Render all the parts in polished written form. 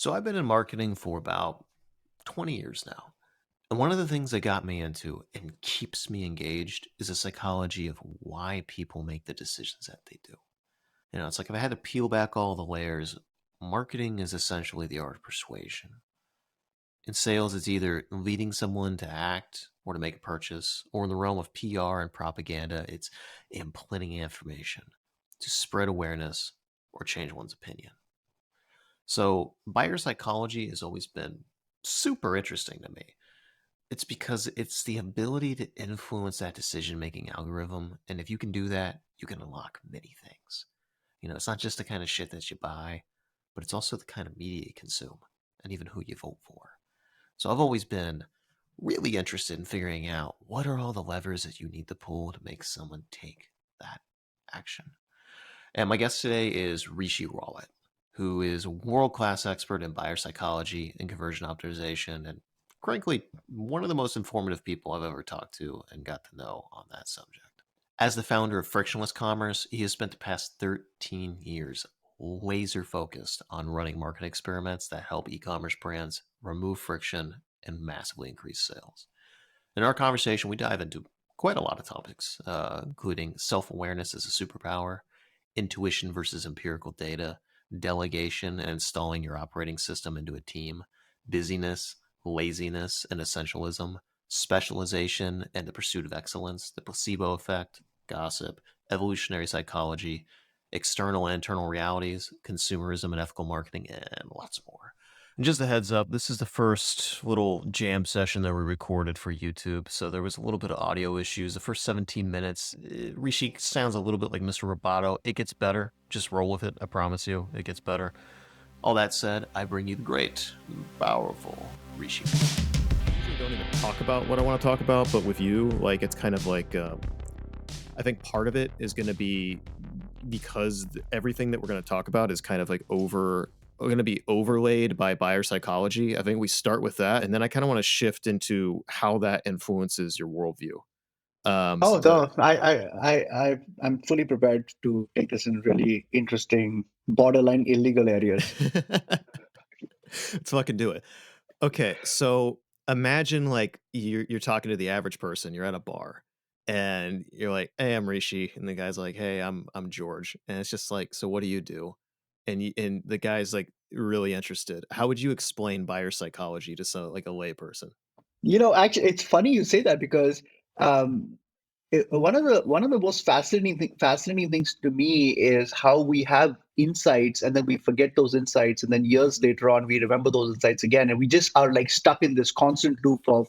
So I've been in marketing for about 20 years now. And one of the things that got me into and keeps me engaged is the psychology of why people make the decisions that they do. It's like if I had to peel back all the layers, marketing is essentially the art of persuasion. In sales, it's either leading someone to act or to make a purchase, or in the realm of PR and propaganda, it's implanting information to spread awareness or change one's opinion. So, buyer psychology has always been super interesting to me. It's because it's the ability to influence that decision making algorithm. And if you can do that, you can unlock many things. It's not just the kind of shit that you buy, but it's also the kind of media you consume and even who you vote for. So, I've always been really interested in figuring out what are all the levers that you need to pull to make someone take that action. And my guest today is Rishi Rawat, who is a world-class expert in buyer psychology and conversion optimization, and frankly, one of the most informative people I've ever talked to and got to know on that subject. As the founder of Frictionless Commerce, he has spent the past 13 years laser focused on running market experiments that help e-commerce brands remove friction and massively increase sales. In our conversation, we dive into quite a lot of topics, including self-awareness as a superpower, intuition versus empirical data, delegation and installing your operating system into a team, busyness, laziness and essentialism, specialization and the pursuit of excellence, the placebo effect, gossip, evolutionary psychology, external and internal realities, consumerism and ethical marketing, and lots more. And just a heads up, this is the first little jam session that we recorded for YouTube. So there was a little bit of audio issues. The first 17 minutes, Rishi sounds a little bit like Mr. Roboto. It gets better. Just roll with it. I promise you, it gets better. All that said, I bring you the great, powerful Rishi. Usually don't even talk about what I want to talk about, but with you, like it's kind of like I think part of it is going to be because everything that we're going to talk about is kind of like going to be overlaid by buyer psychology. I think we start with that, and then I kind of want to shift into how that influences your worldview. Oh, But no, I'm fully prepared to take this in really interesting, borderline illegal areas. let's fucking do it. Okay, so imagine like you're talking to the average person. You're at a bar, and you're like, "Hey, I'm Rishi," and the guy's like, "Hey, I'm George," and it's just like, "So what do you do?" And the guy's like really interested. How would you explain buyer psychology to like a layperson? Actually, it's funny you say that because um, one of the most fascinating things to me is how we have insights and then we forget those insights, and then years later on we remember those insights again, and we just are like stuck in this constant loop of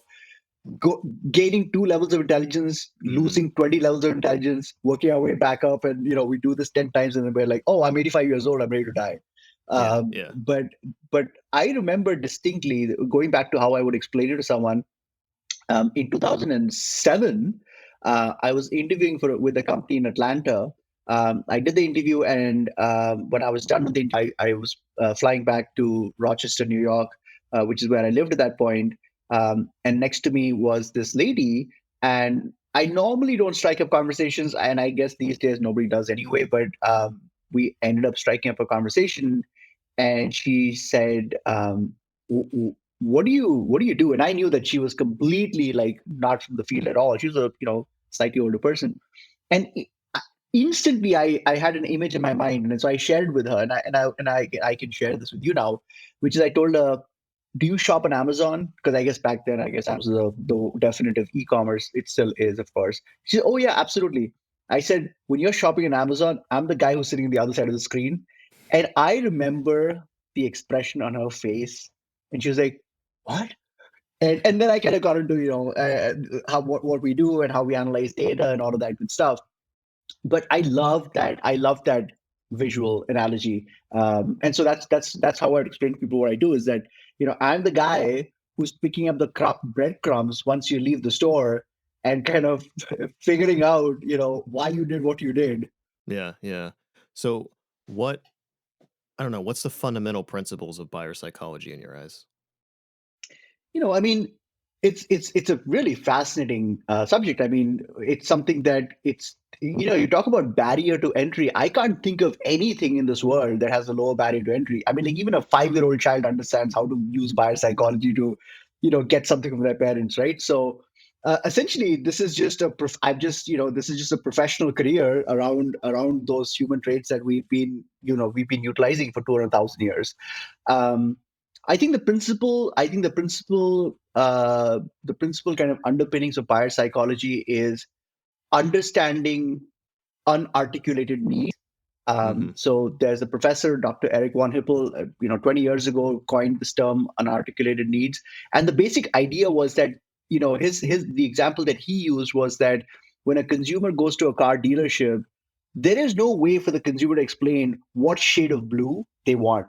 gaining 2 levels of intelligence, losing 20 levels of intelligence, working our way back up, and we do this 10 times, and then we're like, oh, I'm 85 years old, I'm ready to die. Yeah, Um, yeah. but I remember distinctly going back to how I would explain it to someone. In 2007, I was interviewing with a company in Atlanta. I did the interview, and when I was done with the interview, I was flying back to Rochester, New York, which is where I lived at that point. And next to me was this lady, and I normally don't strike up conversations, and I guess these days nobody does anyway. But we ended up striking up a conversation, and she said, what do you do? And I knew that she was completely like not from the field at all. She was a slightly older person, and instantly I had an image in my mind, and so I shared with her, and I can share this with you now, which is I told her, do you shop on Amazon? Because I guess back then, I guess Amazon was the definitive e-commerce. It still is, of course. She said, oh yeah, absolutely. I said, when you're shopping on Amazon, I'm the guy who's sitting on the other side of the screen. And I remember the expression on her face. And she was like, what? And then I kind of got into, how what we do and how we analyze data and all of that good stuff. But I love that. I love that visual analogy. And so that's how I'd explain to people what I do is that, I'm the guy who's picking up the breadcrumbs once you leave the store and kind of figuring out, why you did what you did. Yeah, yeah. So what I don't know, what's the fundamental principles of buyer psychology in your eyes? I mean, it's a really fascinating subject. I mean, it's something that You talk about barrier to entry. I can't think of anything in this world that has a lower barrier to entry. I mean, like even a 5-year-old child understands how to use biopsychology to, get something from their parents, right? So essentially, this is just this is just a professional career around those human traits that we've been utilizing for 200,000 years. Um, the principal kind of underpinnings of biopsychology is understanding unarticulated needs. So there's a professor, Dr. Eric von Hippel, 20 years ago coined this term unarticulated needs. And the basic idea was that, the example that he used was that when a consumer goes to a car dealership, there is no way for the consumer to explain what shade of blue they want,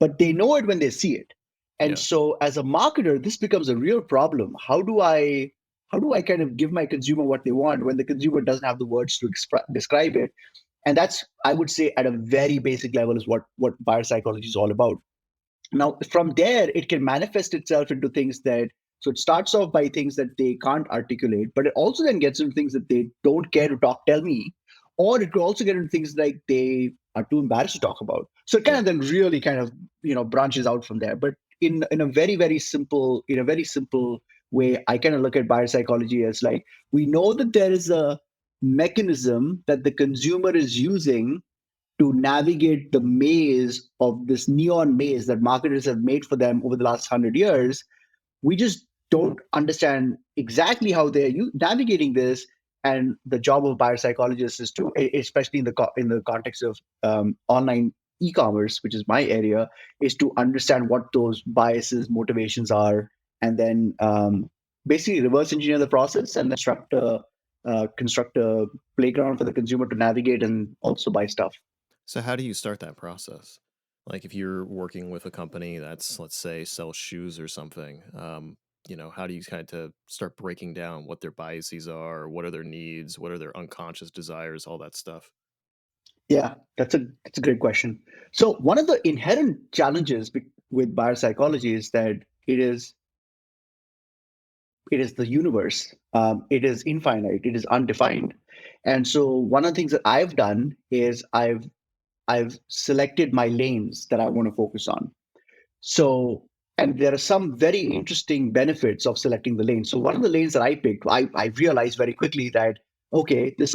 but they know it when they see it. And Yeah. so as a marketer, this becomes a real problem. How do I kind of give my consumer what they want when the consumer doesn't have the words to describe it? And that's, I would say, at a very basic level is what buyer psychology is all about. Now, from there, it can manifest itself into things so it starts off by things that they can't articulate, but it also then gets into things that they don't care to tell me, or it could also get into things like they are too embarrassed to talk about. So it kind of then really kind of, branches out from there. But in a very, very simple, way, I kind of look at buyer psychology as like, we know that there is a mechanism that the consumer is using to navigate the maze of this neon maze that marketers have made for them over the last 100 years. We just don't understand exactly how they're navigating this. And the job of buyer psychologists is to, especially in the context of online e-commerce, which is my area, is to understand what those biases, motivations are, and then basically reverse engineer the process and then construct a playground for the consumer to navigate and also buy stuff. So how do you start that process? Like if you're working with a company that's, let's say, sells shoes or something, how do you kind of start breaking down what their biases are, what are their needs, what are their unconscious desires, all that stuff? Yeah, that's a great question. So one of the inherent challenges with buyer psychology is that it is the universe. It is infinite. It is undefined. And so one of the things that I've done is I've selected my lanes that I want to focus on. So, and there are some very interesting benefits of selecting the lane. So one of the lanes that I picked, I realized very quickly that, okay, this is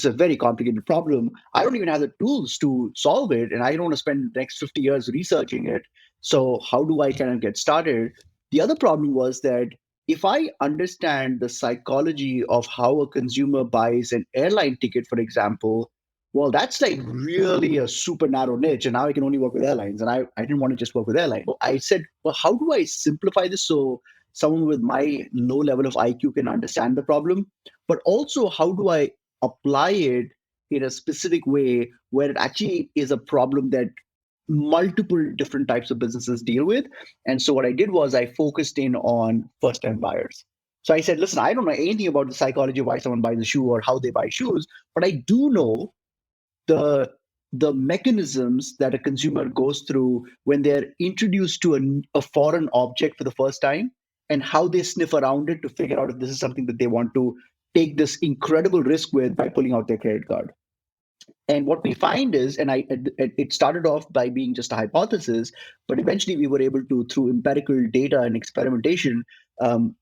a very complicated problem. I don't even have the tools to solve it, and I don't want to spend the next 50 years researching it. So how do I kind of get started? The other problem was that if I understand the psychology of how a consumer buys an airline ticket, for example, well, that's like really a super narrow niche. And now I can only work with airlines. And I didn't want to just work with airlines. So I said, well, how do I simplify this so someone with my low level of IQ can understand the problem? But also, how do I apply it in a specific way where it actually is a problem that multiple different types of businesses deal with? And so what I did was I focused in on first time buyers. So I said, listen, I don't know anything about the psychology of why someone buys a shoe or how they buy shoes, but I do know the the mechanisms that a consumer goes through when they're introduced to a foreign object for the first time, and how they sniff around it to figure out if this is something that they want to take this incredible risk with by pulling out their credit card. And what we find is, and it started off by being just a hypothesis, but eventually we were able to, through empirical data and experimentation,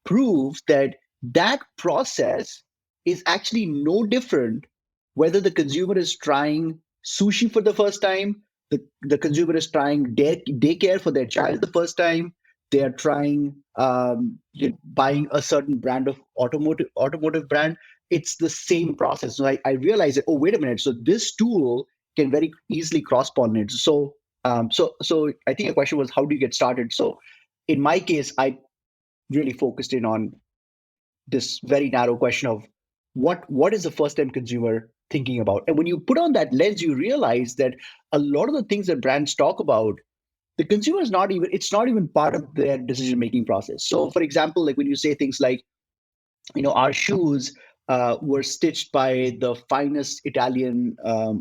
prove that that process is actually no different whether the consumer is trying sushi for the first time, the consumer is trying daycare for their child the first time, they are trying buying a certain brand of automotive brand. It's the same process. So I realized that, oh, wait a minute. So this tool can very easily cross-pollinate. So I think the question was, how do you get started? So in my case, I really focused in on this very narrow question of what is the first-time consumer thinking about? And when you put on that lens, you realize that a lot of the things that brands talk about, the consumer is not even, it's not even part of their decision-making process. So for example, like when you say things like, our shoes were stitched by the finest Italian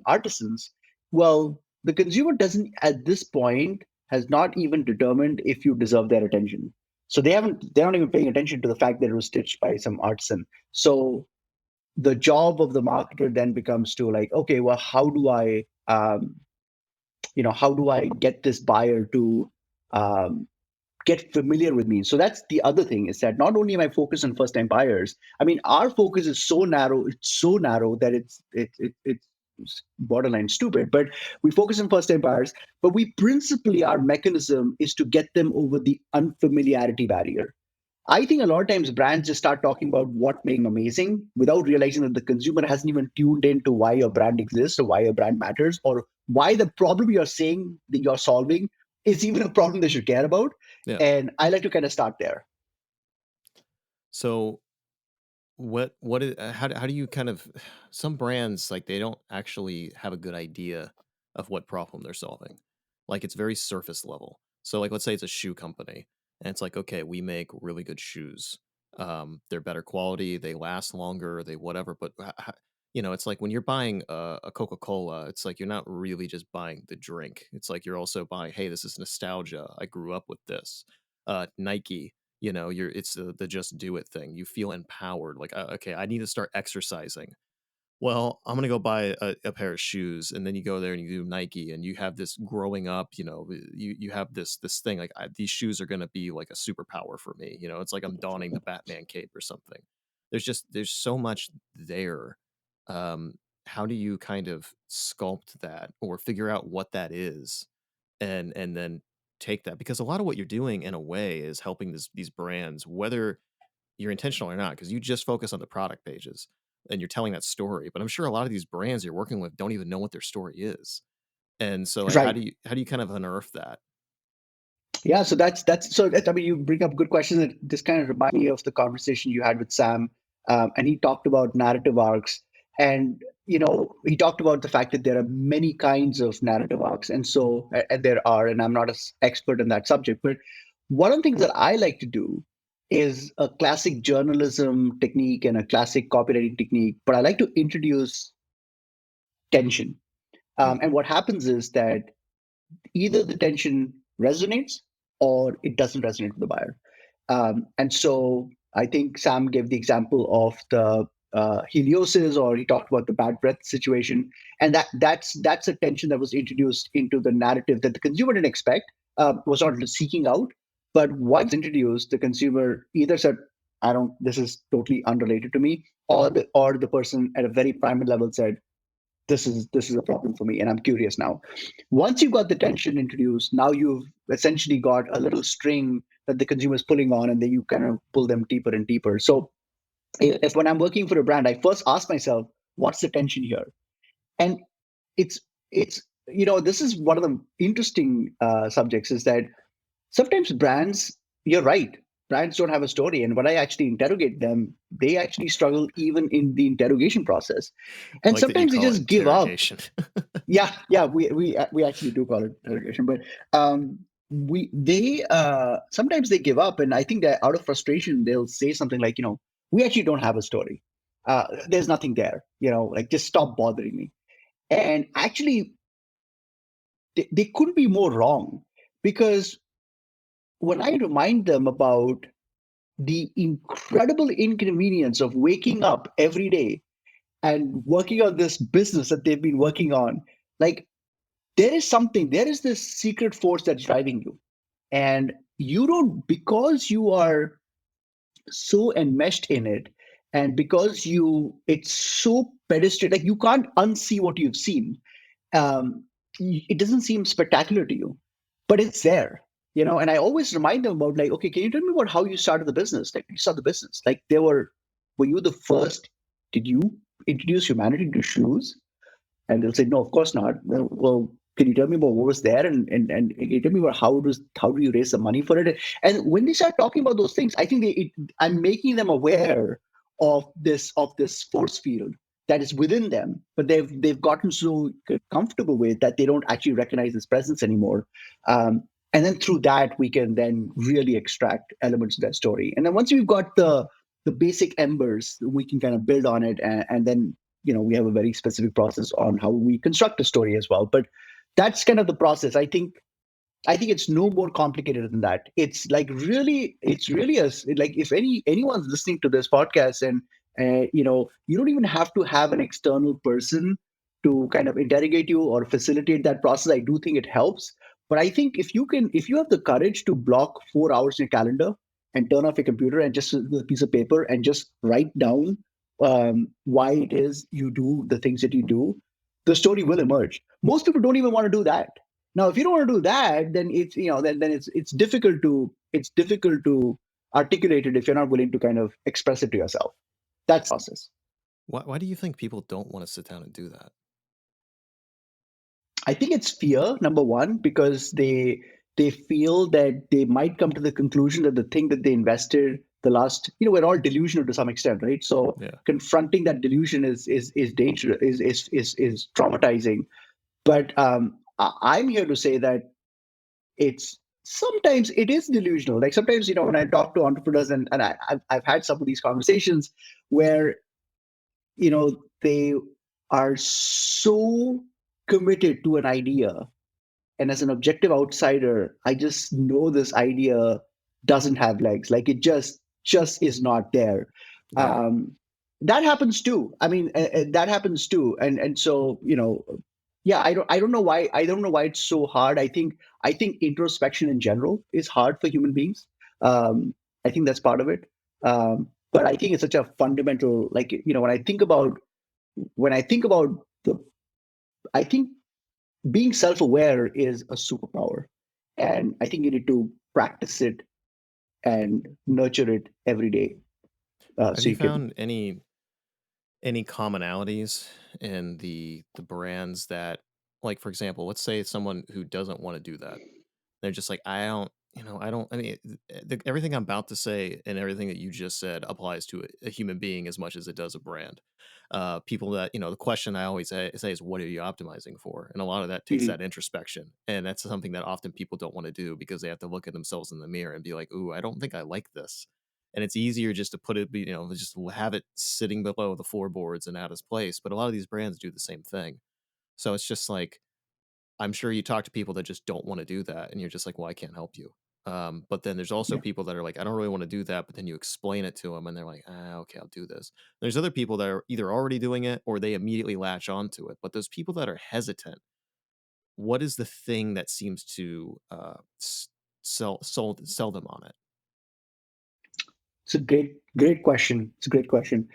artisans. Well, the consumer doesn't, at this point, has not even determined if you deserve their attention. So they're not even paying attention to the fact that it was stitched by some artisan. So the job of the marketer then becomes to like, okay, well, how do I get this buyer to get familiar with me? So that's the other thing, is that not only am I focused on first time buyers, I mean, our focus is so narrow, that it's borderline stupid, but we focus on first time buyers, but we principally, our mechanism is to get them over the unfamiliarity barrier. I think a lot of times brands just start talking about what makes them amazing without realizing that the consumer hasn't even tuned into why your brand exists or why your brand matters, or why the problem you're saying that you're solving is even a problem they should care about. Yeah. And I like to kind of start there. So what is, how do you kind of, some brands, like, they don't actually have a good idea of what problem they're solving. Like, it's very surface level. So like, let's say it's a shoe company, and it's like, okay, we make really good shoes. They're better quality, they last longer, they whatever. But it's like when you're buying a Coca-Cola, it's like you're not really just buying the drink. It's like you're also buying, hey, this is nostalgia. I grew up with this. Nike, it's the just do it thing. You feel empowered, like, okay, I need to start exercising. Well, I'm gonna go buy a pair of shoes, and then you go there and you do Nike, and you have this growing up, you have this thing like, these shoes are gonna be like a superpower for me. It's like I'm donning the Batman cape or something. There's so much there. um how do you kind of sculpt that or figure out what that is, and then take that? Because a lot of what you're doing in a way is helping these brands, whether you're intentional or not, because you just focus on the product pages and you're telling that story. But I'm sure a lot of these brands you're working with don't even know what their story is. And so, like, how Right. do you kind of unearth that? Yeah, so I mean, you bring up good questions. And this kind of reminds me of the conversation you had with Sam, and he talked about narrative arcs, and he talked about the fact that there are many kinds of narrative arcs, and so and there are, and I'm not an expert in that subject, but one of the things that I like to do is a classic journalism technique and a classic copywriting technique, but I like to introduce tension. And what happens is that either the tension resonates or it doesn't resonate with the buyer. And so I think Sam gave the example of the heliosis, or he talked about the bad breath situation, and that's a tension that was introduced into the narrative that the consumer didn't expect, was not seeking out, but once introduced, the consumer either said, "I don't. This is totally unrelated to me," or the person at a very primal level said, this is a problem for me and I'm curious now. Once you've got the tension introduced, now you've essentially got a little string that the consumer is pulling on, and then you kind of pull them deeper and deeper. So if when I'm working for a brand, I first ask myself, what's the tension here? And it's this is one of the interesting subjects, is that sometimes brands, you're right, brands don't have a story, and when I actually interrogate them, they actually struggle even in the interrogation process, I and like that you sometimes they call it just give up. interrogation. Yeah, we actually do call it interrogation, but we they sometimes they give up, and I think that out of frustration they'll say something like, we actually don't have a story. There's nothing there, like, just stop bothering me. And actually, they couldn't be more wrong, because when I remind them about the incredible inconvenience of waking up every day and working on this business that they've been working on, like, there is this secret force that's driving you. And you don't, because you are so enmeshed in it, and because it's so pedestrian, like, you can't unsee what you've seen. It doesn't seem spectacular to you, but it's there. And I always remind them about, like, okay, can you tell me about how you started the business? Like, you started the business, like, were you the first? Did you introduce humanity to shoes? And they'll say, no, of course not. Well, can you tell me about what was there? And can you tell me about how do you raise the money for it? And when they start talking about those things, I think I'm making them aware of this force field that is within them, but they've gotten so comfortable with that they don't actually recognize its presence anymore. And then through that, we can then really extract elements of that story. And then once we've got the basic embers, we can kind of build on it, and then we have a very specific process on how we construct a story as well. But that's kind of the process. I think it's no more complicated than that. It's really like, if anyone's listening to this podcast, You don't even have to have an external person to kind of interrogate you or facilitate that process. I do think it helps. But I think if you have the courage to block 4 hours in your calendar and turn off your computer and just with a piece of paper and just write down why it is you do the things that you do, the story will emerge. Most people don't even want to do that. Now, if you don't want to do that, then it's difficult to articulate it if you're not willing to kind of express it to yourself. That's the process. Why do you think people don't want to sit down and do that? I think it's fear, number one, because they feel that they might come to the conclusion that the thing that they invested the last, we're all delusional to some extent, right? So Yeah. confronting that delusion is dangerous, is traumatizing. But I'm here to say that it's sometimes it is delusional. Like sometimes, when I talk to entrepreneurs and I've had some of these conversations where they are so committed to an idea, and as an objective outsider, I just know this idea doesn't have legs. Like it just is not there. Yeah. That happens too. I mean, that happens too. And so, yeah, I don't know why it's so hard. I think introspection in general is hard for human beings. I think that's part of it. But I think it's such a fundamental, like, when I think about the, I think being self-aware is a superpower, and I think you need to practice it and nurture it every day. Have So you you can. found any commonalities in the brands that, like, for example, let's say it's someone who doesn't want to do that. They're just like, I mean, everything I'm about to say and everything that you just said applies to a human being as much as it does a brand. People that, the question I always say is, what are you optimizing for? And a lot of that takes Mhm. that introspection. And that's something that often people don't want to do because they have to look at themselves in the mirror and be like, ooh, I don't think I like this. And it's easier just to put it, just have it sitting below the floorboards and out of place. But a lot of these brands do the same thing. So it's just like, I'm sure you talk to people that just don't want to do that, and you're just like, "Well, I can't help you." But then there's also Yeah. people that are like, "I don't really want to do that," but then you explain it to them, and they're like, "Ah, okay, I'll do this." There's other people that are either already doing it or they immediately latch onto it. But those people that are hesitant, what is the thing that seems to sell them on it? It's a great question. It's a great question.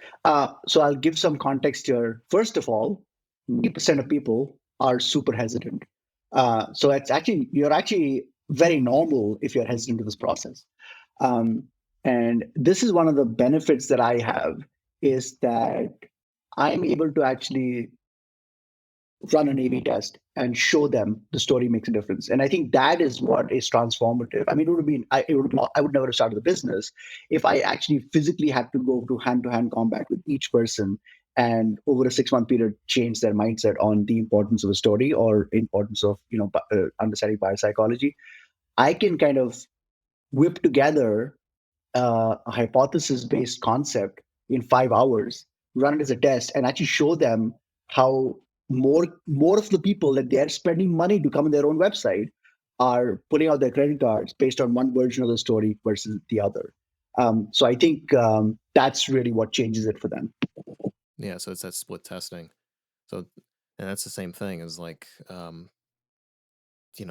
So I'll give some context here. First of all, 90% of people are super hesitant. So you're actually very normal if you're hesitant to this process. Um, and this is one of the benefits that I have, is that I'm able to actually run an A/B test and show them the story makes a difference. And I think that is what is transformative. I mean, I would never have started the business if I actually physically had to go to hand combat with each person and over a 6-month period change their mindset on the importance of a story or importance of understanding biopsychology. I can kind of whip together a hypothesis based concept in 5 hours, run it as a test, and actually show them how more of the people that they're spending money to come on their own website are pulling out their credit cards based on one version of the story versus the other. So I think that's really what changes it for them. Yeah, so it's that split testing. So, and that's the same thing as like,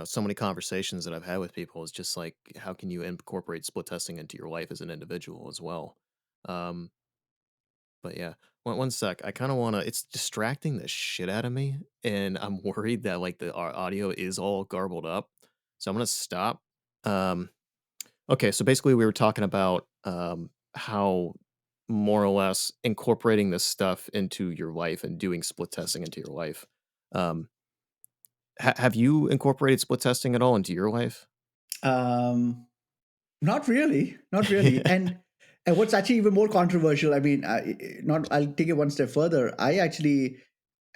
so many conversations that I've had with people is just like, how can you incorporate split testing into your life as an individual as well? Um, but yeah, one sec. I kind of want to. It's distracting the shit out of me, and I'm worried that like our audio is all garbled up. So I'm gonna stop. Um, okay, so basically we were talking about how more or less incorporating this stuff into your life and doing split testing into your life. Um, have you incorporated split testing at all into your life? Um, Not really, not really. And what's actually even more controversial, I mean, I'll take it one step further. I actually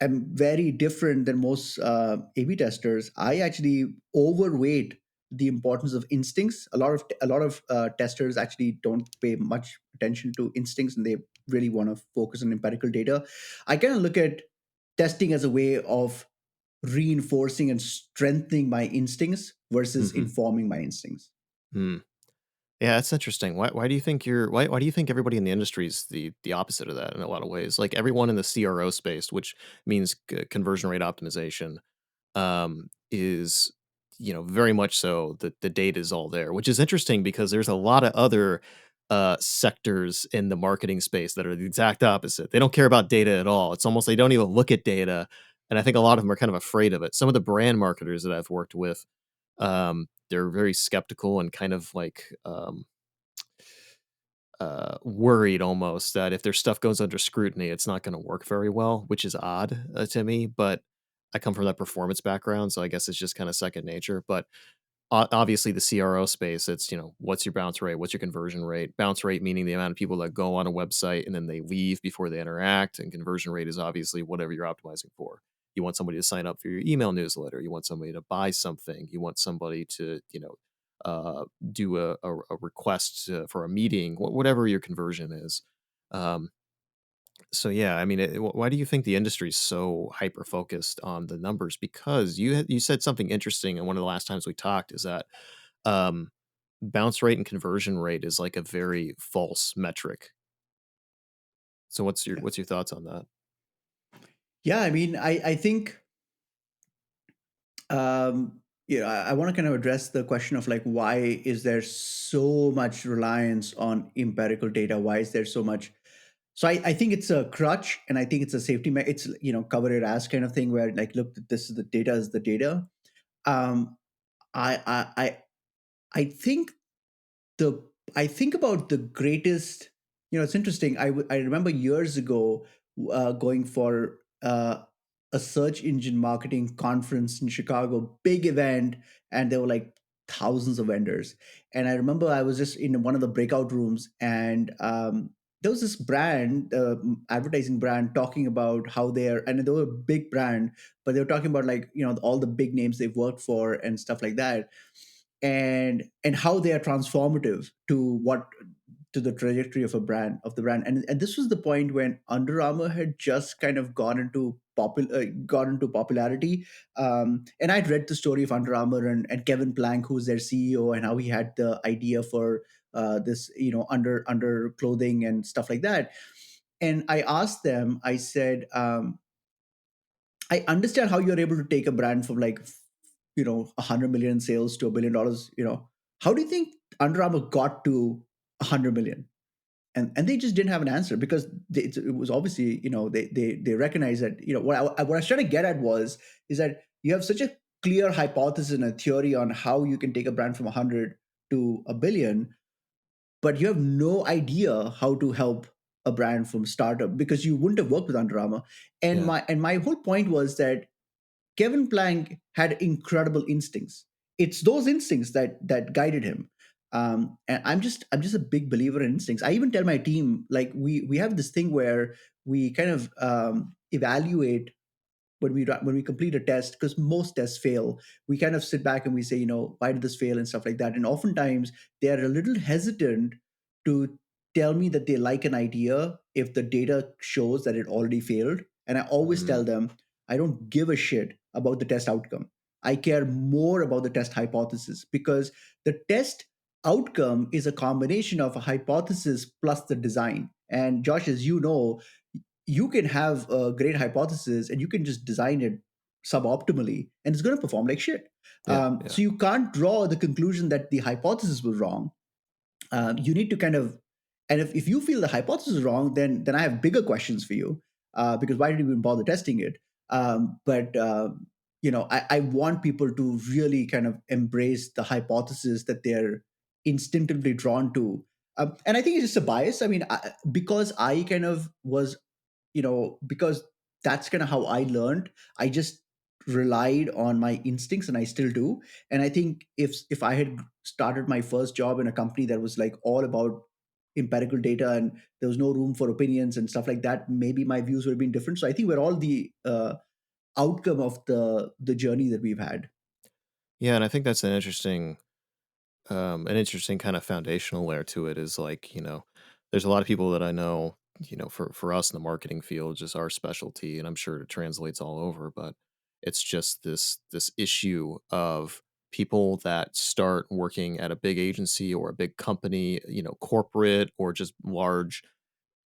am very different than most A/B testers. I actually overweight the importance of instincts. A lot of testers actually don't pay much attention to instincts, and they really want to focus on empirical data. I kind of look at testing as a way of reinforcing and strengthening my instincts versus Hmm. informing my instincts. Hmm. Yeah, that's interesting. Why do you think why do you think everybody in the industry is the opposite of that in a lot of ways? Like everyone in the CRO space, which means conversion rate optimization, is very much so the data is all there, which is interesting because there's a lot of other sectors in the marketing space that are the exact opposite. They don't care about data at all. It's almost they don't even look at data, and I think a lot of them are kind of afraid of it. Some of the brand marketers that I've worked with, they're very skeptical and kind of like worried almost that if their stuff goes under scrutiny, it's not going to work very well, which is odd to me. But I come from that performance background, so I guess it's just kind of second nature. But obviously, the CRO space, it's what's your bounce rate, what's your conversion rate? Bounce rate meaning the amount of people that go on a website and then they leave before they interact, and conversion rate is obviously whatever you're optimizing for. You want somebody to sign up for your email newsletter. You want somebody to buy something. You want somebody to uh, do a request for a meeting, whatever your conversion is. Um, so yeah, I mean, why do you think the industry is so hyper focused on the numbers? Because you said something interesting, and one of the last times we talked is that um, bounce rate and conversion rate is like a very false metric. So Yeah. what's your thoughts on that? Yeah, I mean, I think I want to kind of address the question of like why is there so much reliance on empirical data? Why is there so much? So I think it's a crutch, and I think it's a safety. It's cover your ass kind of thing where like, look, this is the data is the data. Um, I I think the I think about the greatest. It's interesting. I remember years ago going for a search engine marketing conference in Chicago, big event, and there were like thousands of vendors. And I remember I was just in one of the breakout rooms, and there was this brand, advertising brand, talking about how they're, and they were a big brand, but they were talking about like all the big names they've worked for and stuff like that, and how they are transformative to the trajectory of the brand. And this was the point when Under Armour had just kind of got into popularity. And I'd read the story of Under Armour and Kevin Plank, who's their CEO, and how he had the idea for this under clothing and stuff like that. And I asked them, I said, I understand how you're able to take a brand from like 100 million in sales to $1 billion. How do you think Under Armour got to 100 million? And they just didn't have an answer because it was obviously they recognize that what I was trying to get at is that you have such a clear hypothesis and a theory on how you can take a brand from 100 to a billion, but you have no idea how to help a brand from startup because you wouldn't have worked with Under Armour. And Yeah, my whole point was that Kevin Plank had incredible instincts. It's those instincts that guided him. And I'm just a big believer in instincts. I even tell my team like we have this thing where we kind of evaluate when we complete a test, because most tests fail. We kind of sit back and we say, why did this fail and stuff like that. And oftentimes they are a little hesitant to tell me that they like an idea if the data shows that it already failed. And I always mm, tell them, I don't give a shit about the test outcome. I care more about the test hypothesis, because the test outcome is a combination of a hypothesis plus the design. And Josh, as you know, you can have a great hypothesis and you can just design it suboptimally and it's going to perform like shit. yeah, So yeah, you can't draw the conclusion that the hypothesis was wrong. You need to kind of, and if you feel the hypothesis is wrong, then I have bigger questions for you, because why did you even bother testing it? But I want people to really kind of embrace the hypothesis that they're instinctively drawn to. And I think it's just a bias. I mean, because I kind of was, because that's kind of how I learned. I just relied on my instincts, and I still do. And I think if I had started my first job in a company that was like all about empirical data and there was no room for opinions and stuff like that, maybe my views would have been different. So I think we're all the outcome of the journey that we've had. yeah. And I think that's an interesting kind of foundational layer to it is like, there's a lot of people that I know, for us in the marketing field, just our specialty, and I'm sure it translates all over, but it's just this issue of people that start working at a big agency or a big company, corporate or just large,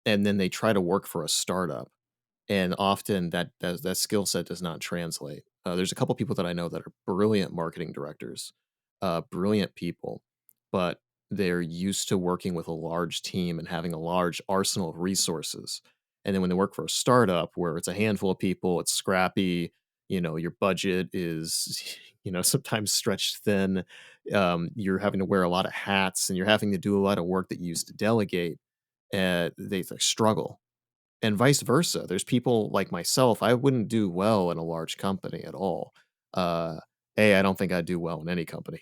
and then they try to work for a startup. And often that skill set does not translate. There's a couple people that I know that are brilliant marketing directors, brilliant people, but they're used to working with a large team and having a large arsenal of resources. And then when they work for a startup where it's a handful of people, it's scrappy, your budget is, sometimes stretched thin. You're having to wear a lot of hats and you're having to do a lot of work that you used to delegate. They struggle, and vice versa. There's people like myself, I wouldn't do well in a large company at all. Uh, I don't think I'd do well in any company,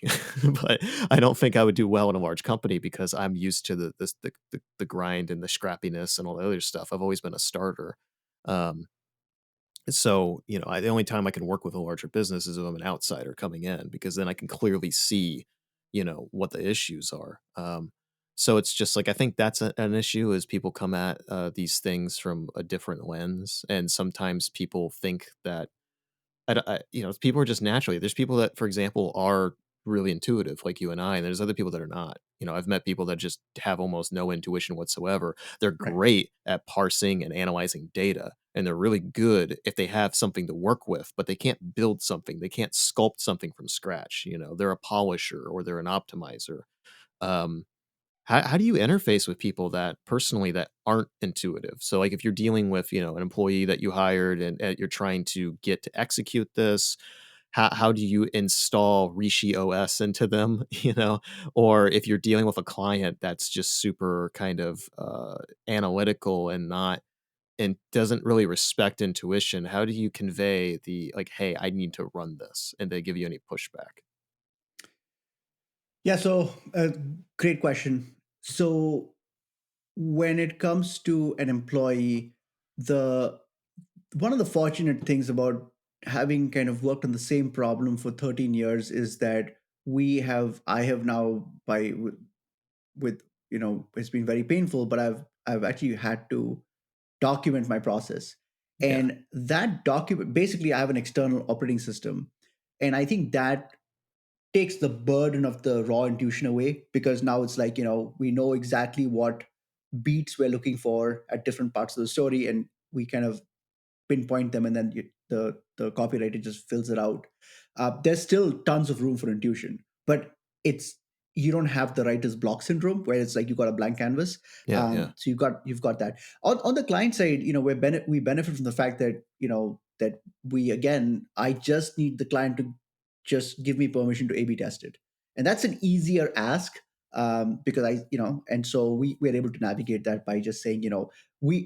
but I don't think I would do well in a large company because I'm used to the grind and the scrappiness and all the other stuff. I've always been a starter. Um, so, the only time I can work with a larger business is if I'm an outsider coming in, because then I can clearly see, what the issues are. So it's just like, I think that's an issue, is people come at these things from a different lens. And sometimes people think that people are just naturally. There's people that, for example, are really intuitive, like you and I, and there's other people that are not. I've met people that just have almost no intuition whatsoever. They're Right. great at parsing and analyzing data, and they're really good if they have something to work with, but they can't build something. They can't sculpt something from scratch. They're a polisher or they're an optimizer. Um, how do you interface with people that personally that aren't intuitive? So like if you're dealing with, an employee that you hired and you're trying to get to execute this, how do you install Rishi OS into them, Or if you're dealing with a client that's just super kind of analytical and not and doesn't really respect intuition, how do you convey the like, hey, I need to run this, and they give you any pushback? Yeah, so great question. So when it comes to an employee, the one of the fortunate things about having kind of worked on the same problem for 13 years is that I have now with it's been very painful, but I've actually had to document my process. Yeah. And that document, basically I have an external operating system, and I think that takes the burden of the raw intuition away, because now it's like, we know exactly what beats we're looking for at different parts of the story, and we kind of pinpoint them, and then the copywriter just fills it out. There's still tons of room for intuition, but it's you don't have the writer's block syndrome where it's like you got a blank canvas. Yeah. Yeah. So you've got that. On the client side, we benefit from the fact that that we, again, I just need the client to just give me permission to A/B test it, and that's an easier ask, because and so we're able to navigate that by just saying,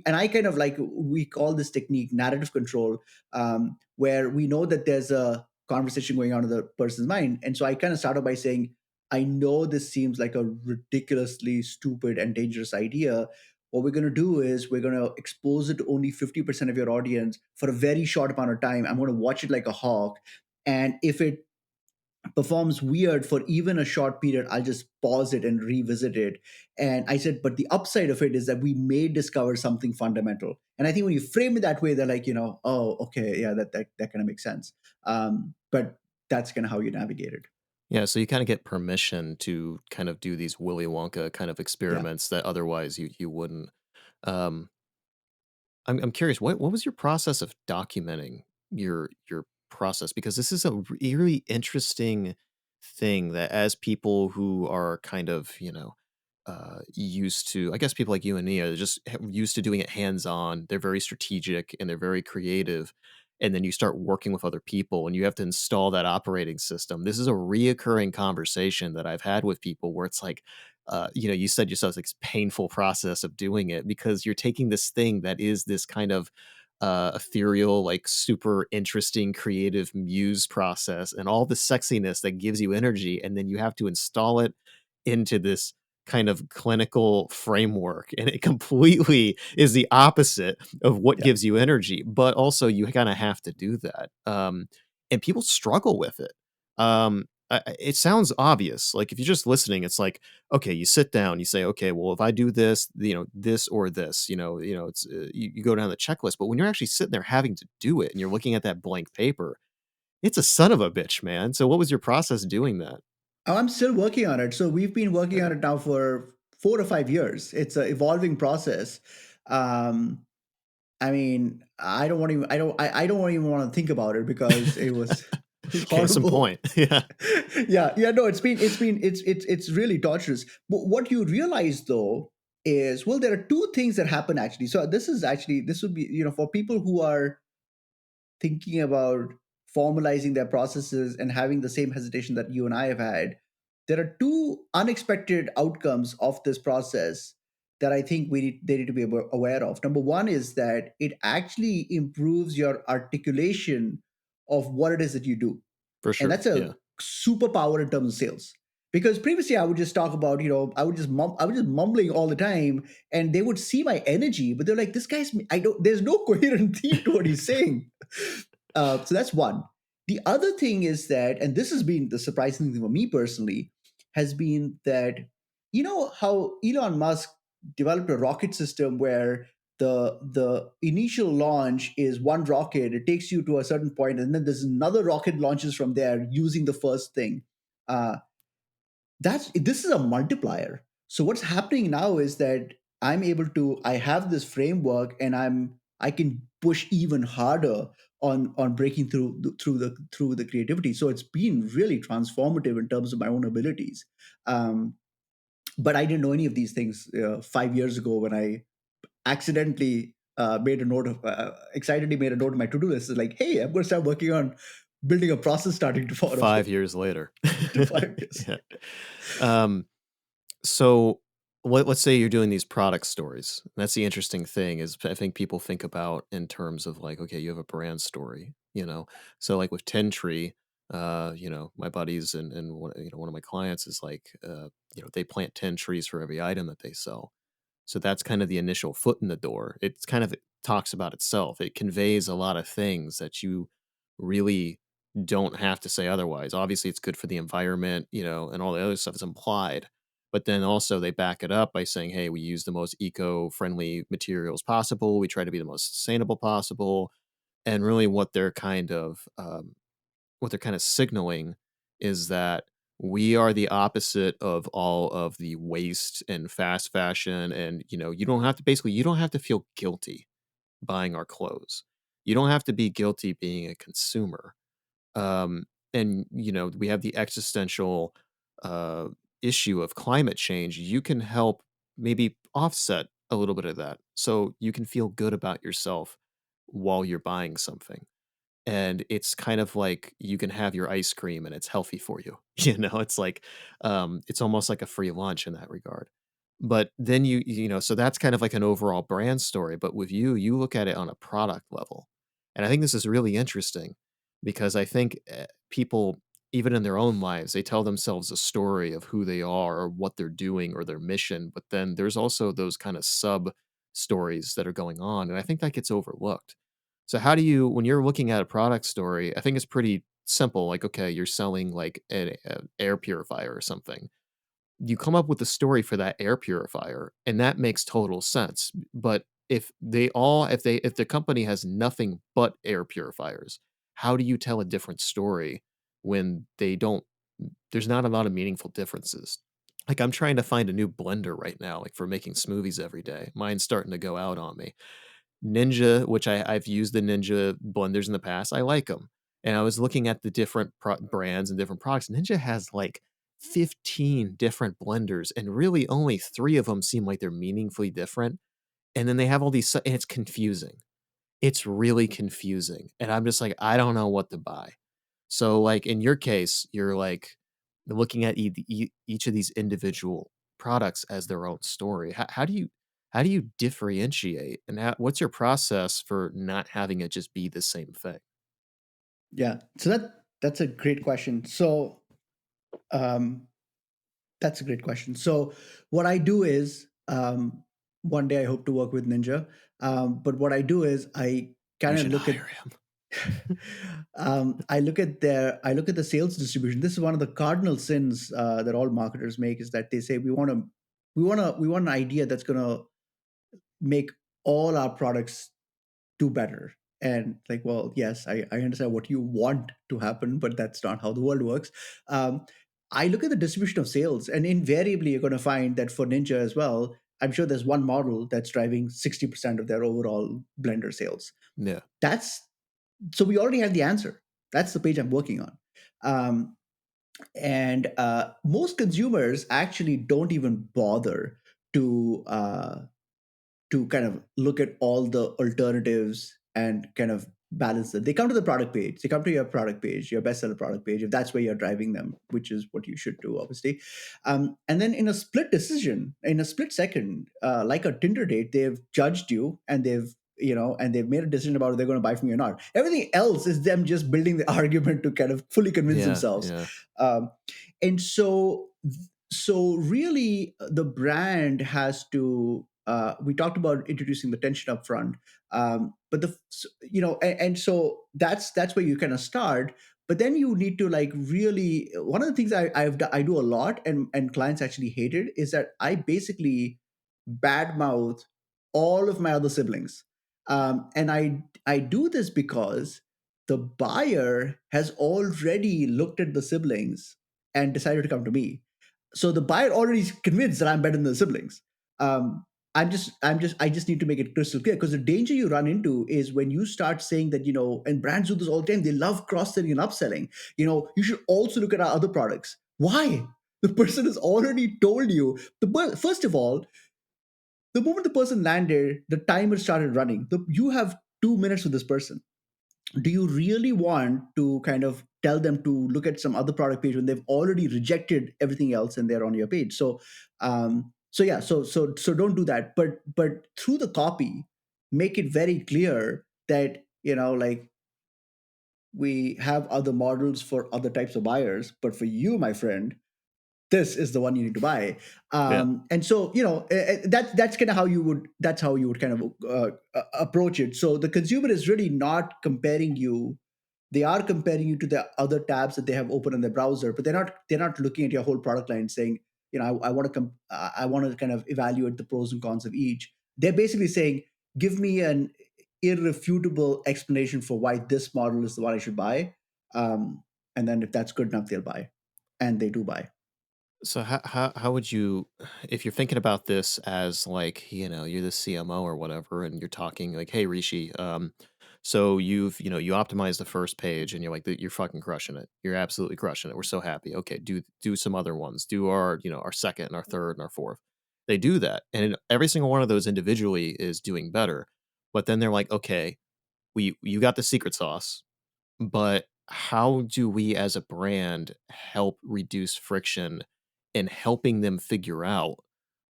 I kind of like, we call this technique narrative control, where we know that there's a conversation going on in the person's mind, and so I kind of started by saying, I know this seems like a ridiculously stupid and dangerous idea. What we're going to do is we're going to expose it to only 50% of your audience for a very short amount of time. I'm going to watch it like a hawk, and if it performs weird for even a short period, I'll just pause it and revisit it. And I said, but the upside of it is that we may discover something fundamental. And I think when you frame it that way, they're like, oh, okay, yeah, that kind of makes sense. But that's kind of how you navigate it. Yeah, so you kind of get permission to kind of do these Willy Wonka kind of Yeah. experiments that otherwise you wouldn't. Um, I'm curious, what was your process of documenting your process? Because this is a really interesting thing that, as people who are kind of, used to, I guess people like you and me are just used to doing it hands on. They're very strategic and they're very creative. And then you start working with other people and you have to install that operating system. This is a reoccurring conversation that I've had with people where it's like, you said yourself, it's like this painful process of doing it because you're taking this thing that is this kind of ethereal, like super interesting, creative muse process and all the sexiness that gives you energy. And then you have to install it into this kind of clinical framework. And it completely is the opposite of what Yeah. gives you energy. But also, you kind of have to do that. And people struggle with it. It sounds obvious. Like if you're just listening, it's like, okay, you sit down, you say, okay, well, if I do this, this or this, it's you go down the checklist. But when you're actually sitting there having to do it, and you're looking at that blank paper, It's a son of a bitch, man. So what was your process doing that? Oh, I'm still working on it. So we've been working on it now for 4 to 5 years. It's an evolving process. Um, I mean, I don't even want to think about it because it was Case in horrible. point. Yeah. Yeah. No, it's really torturous. But what you realize though is, well, there are two things that happen actually. So this would be, for people who are thinking about formalizing their processes and having the same hesitation that you and I have had, there are two unexpected outcomes of this process that I think they need to be aware of. Number one is that it actually improves your articulation of what it is that you do. For And sure. that's a Yeah. superpower in terms of sales. Because previously I would just talk about, I would just mumbling all the time, and they would see my energy, but they're like, this guy's, there's no coherent theme to what he's saying. So that's one. The other thing is that, and this has been the surprising thing for me personally, has been that, how Elon Musk developed a rocket system where the initial launch is one rocket, it takes you to a certain point, and then there's another rocket launches from there using the first thing. Uh, this is a multiplier. So what's happening now is that I have this framework, and I can push even harder on breaking through the creativity. So it's been really transformative in terms of my own abilities. um, but I didn't know any of these things 5 years ago when I accidentally excitedly made a note of my to-do list. It's like, hey, I'm going to start working on building a process starting tomorrow. 5 years later. To 5 years. Yeah. So let's say you're doing these product stories. That's the interesting thing is I think people think about in terms of like, okay, you have a brand story, So like with Ten Tree, my buddies and one of my clients is like, they plant 10 trees for every item that they sell. So that's kind of the initial foot in the door. It's kind of it talks about itself. It conveys a lot of things that you really don't have to say otherwise. Obviously, it's good for the environment, and all the other stuff is implied. But then also they back it up by saying, hey, we use the most eco-friendly materials possible. We try to be the most sustainable possible. And really what they're kind of signaling is that we are the opposite of all of the waste and fast fashion. And, you don't have to feel guilty buying our clothes. You don't have to be guilty being a consumer. And, we have the existential uh, issue of climate change. You can help maybe offset a little bit of that. So you can feel good about yourself while you're buying something, and it's kind of like you can have your ice cream and it's healthy for you. It's like it's almost like a free lunch in that regard. But then so that's kind of like an overall brand story, but with you look at it on a product level. And I think this is really interesting because I think people, even in their own lives, they tell themselves a story of who they are or what they're doing or their mission, but then there's also those kind of sub stories that are going on, and I think that gets overlooked. So how do you, when you're looking at a product story, I think it's pretty simple. Like, okay, you're selling like an air purifier or something. You come up with a story for that air purifier, and that makes total sense. But if the company has nothing but air purifiers, how do you tell a different story when they don't? There's not a lot of meaningful differences. Like I'm trying to find a new blender right now, like for making smoothies every day. Mine's starting to go out on me. Ninja, which I've used the Ninja blenders in the past. I like them, and I was looking at the different brands and different products. Ninja has like 15 different blenders, and really only 3 of them seem like they're meaningfully different. And then they have all these, and it's confusing. It's really confusing, and I'm just like, I don't know what to buy. So, like in your case, you're like looking at each of these individual products as their own story. How do you differentiate, and what's your process for not having it just be the same thing? Yeah. So that's a great question. So um, that's a great question. So what I do is one day I hope to work with Ninja. But what I do is I You kind of should look at hire him. I look at the sales distribution. This is one of the cardinal sins that all marketers make, is that they say we want an idea that's going to make all our products do better. And like, well, yes, I understand what you want to happen, but that's not how the world works. Um, I look at the distribution of sales, and invariably you're going to find that for Ninja as well, I'm sure there's one model that's driving 60% of their overall Blender sales. Yeah. That's so we already have the answer. That's the page I'm working on. Um, and most consumers actually don't even bother to kind of look at all the alternatives and kind of balance it. They come to the product page. They come to your product page, your bestseller product page, if that's where you're driving them, which is what you should do, obviously. And then in a split decision, in a split second, like a Tinder date, they've judged you and they've made a decision about if they're going to buy from you or not. Everything else is them just building the argument to kind of fully convince themselves. Yeah. Um, and so really the brand has to we talked about introducing the tension up front, but and so that's where you kind of start, but then you need to like really, one of the things I do a lot, and clients actually hate it, is that I basically badmouth all of my other siblings, and I do this because the buyer has already looked at the siblings and decided to come to me. So the buyer already is convinced that I'm better than the siblings. Um, I just need to make it crystal clear, because the danger you run into is when you start saying that, and brands do this all the time, they love cross-selling and upselling. You should also look at our other products. Why? The person has already told you. First of all, the moment the person landed, the timer started running. You have 2 minutes with this person. Do you really want to kind of tell them to look at some other product page when they've already rejected everything else and they're on your page? So don't do that. But through the copy, make it very clear that, like, we have other models for other types of buyers, but for you, my friend, this is the one you need to buy. And so, that's kind of how you would kind of approach it. So the consumer is really not comparing you. They are comparing you to the other tabs that they have open in their browser, but they're not looking at your whole product line saying, I want to I want to kind of evaluate the pros and cons of each. They're basically saying, give me an irrefutable explanation for why this model is the one I should buy. And then if that's good enough, they'll buy, and they do buy. So how would you, if you're thinking about this as like, you're the CMO or whatever, and you're talking like, hey Rishi, so you optimize the first page, and you're like, you're fucking crushing it. You're absolutely crushing it. We're so happy. Okay, do some other ones. Do our, our second and our third and our fourth. They do that, and every single one of those individually is doing better. But then they're like, okay, you got the secret sauce, but how do we as a brand help reduce friction in helping them figure out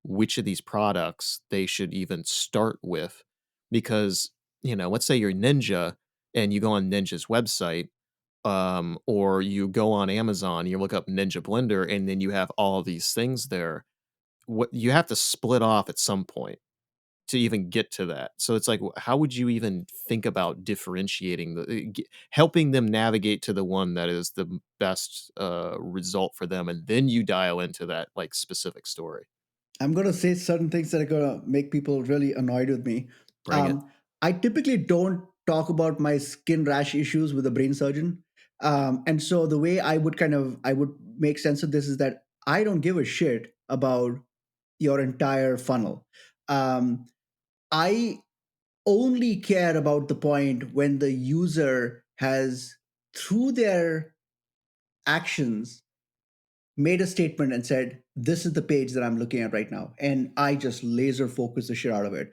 which of these products they should even start with? Because, let's say you're Ninja and you go on Ninja's website, or you go on Amazon, you look up Ninja Blender, and then you have all of these things there. What you have to split off at some point to even get to that. So it's like, how would you even think about differentiating helping them navigate to the one that is the best result for them, and then you dial into that like specific story. I'm going to say certain things that are going to make people really annoyed with me. Bring it. I typically don't talk about my skin rash issues with a brain surgeon. And so the way I would make sense of this is that I don't give a shit about your entire funnel. I only care about the point when the user has, through their actions, made a statement and said, this is the page that I'm looking at right now. And I just laser focus the shit out of it.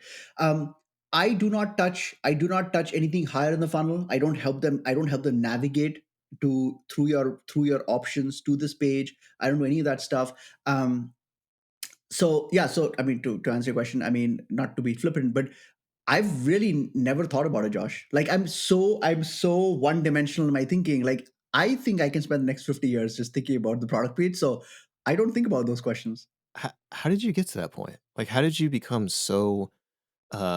I do not touch anything higher in the funnel. I don't help them navigate through your options to this page. I don't do any of that stuff. So I mean, to answer your question, I mean, not to be flippant, but I've really never thought about it, Josh. Like, I'm so one dimensional in my thinking. Like, I think I can spend the next 50 years just thinking about the product page. So I don't think about those questions. How did you get to that point? Like, how did you become so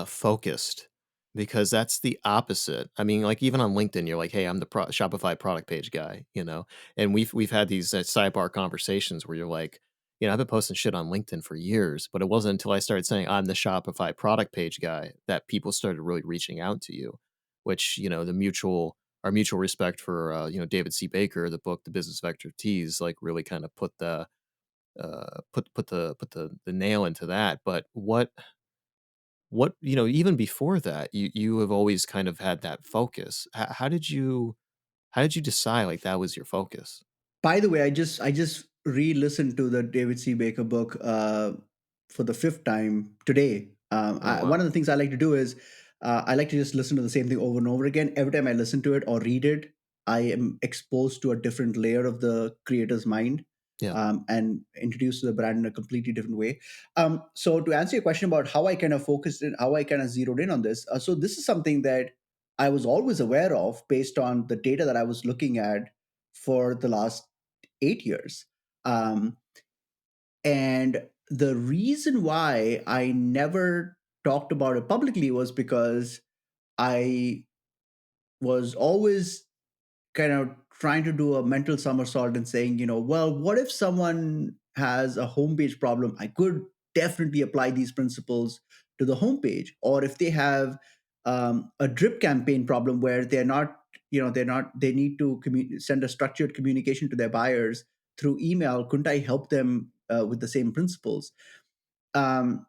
focused? Because that's the opposite. I mean, like, even on LinkedIn, you're like, hey, I'm the Shopify product page guy, and we've had these sidebar conversations where you're like, I've been posting shit on LinkedIn for years, but it wasn't until I started saying I'm the Shopify product page guy that people started really reaching out to you. which, you know, our mutual respect for, you know, David C. Baker, the book, The Business of Expertise, like really kind of put the nail into that. But what, you know, even before that, you have always kind of had that focus. How did you decide like that was your focus? By the way, I just re-listened to the David C. Baker book for the fifth time today. Oh One wow. of the things I like to do is I like to just listen to the same thing over and over again. Every time I listen to it or read it, I am exposed to a different layer of the creator's mind, Yeah. and introduced to the brand in a completely different way. So to answer your question about how I kind of focused in, how I kind of zeroed in on this, so this is something that I was always aware of based on the data that I was looking at for the last 8 years. Um, and the reason why I never talked about it publicly was because I was always kind of trying to do a mental somersault and saying, well, what if someone has a homepage problem? I could definitely apply these principles to the homepage. Or if they have a drip campaign problem where they need to send a structured communication to their buyers through email, couldn't I help them with the same principles? Um,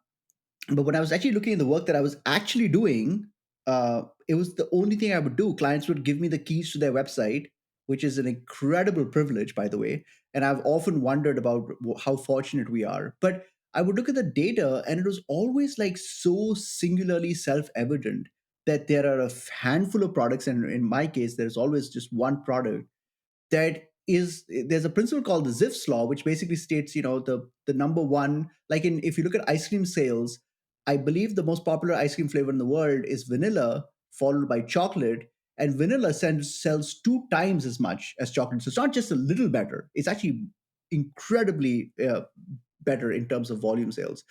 but when I was actually looking at the work that I was actually doing, it was the only thing I would do. Clients would give me the keys to their website, which is an incredible privilege, by the way. And I've often wondered about how fortunate we are. But I would look at the data, and it was always like so singularly self evident that there are a handful of products. And in my case, there's always just one product there's a principle called the Zipf's law, which basically states, the number one, like if you look at ice cream sales, I believe the most popular ice cream flavor in the world is vanilla, followed by chocolate, and vanilla sells 2 times as much as chocolate. So it's not just a little better; it's actually incredibly better in terms of volume sales.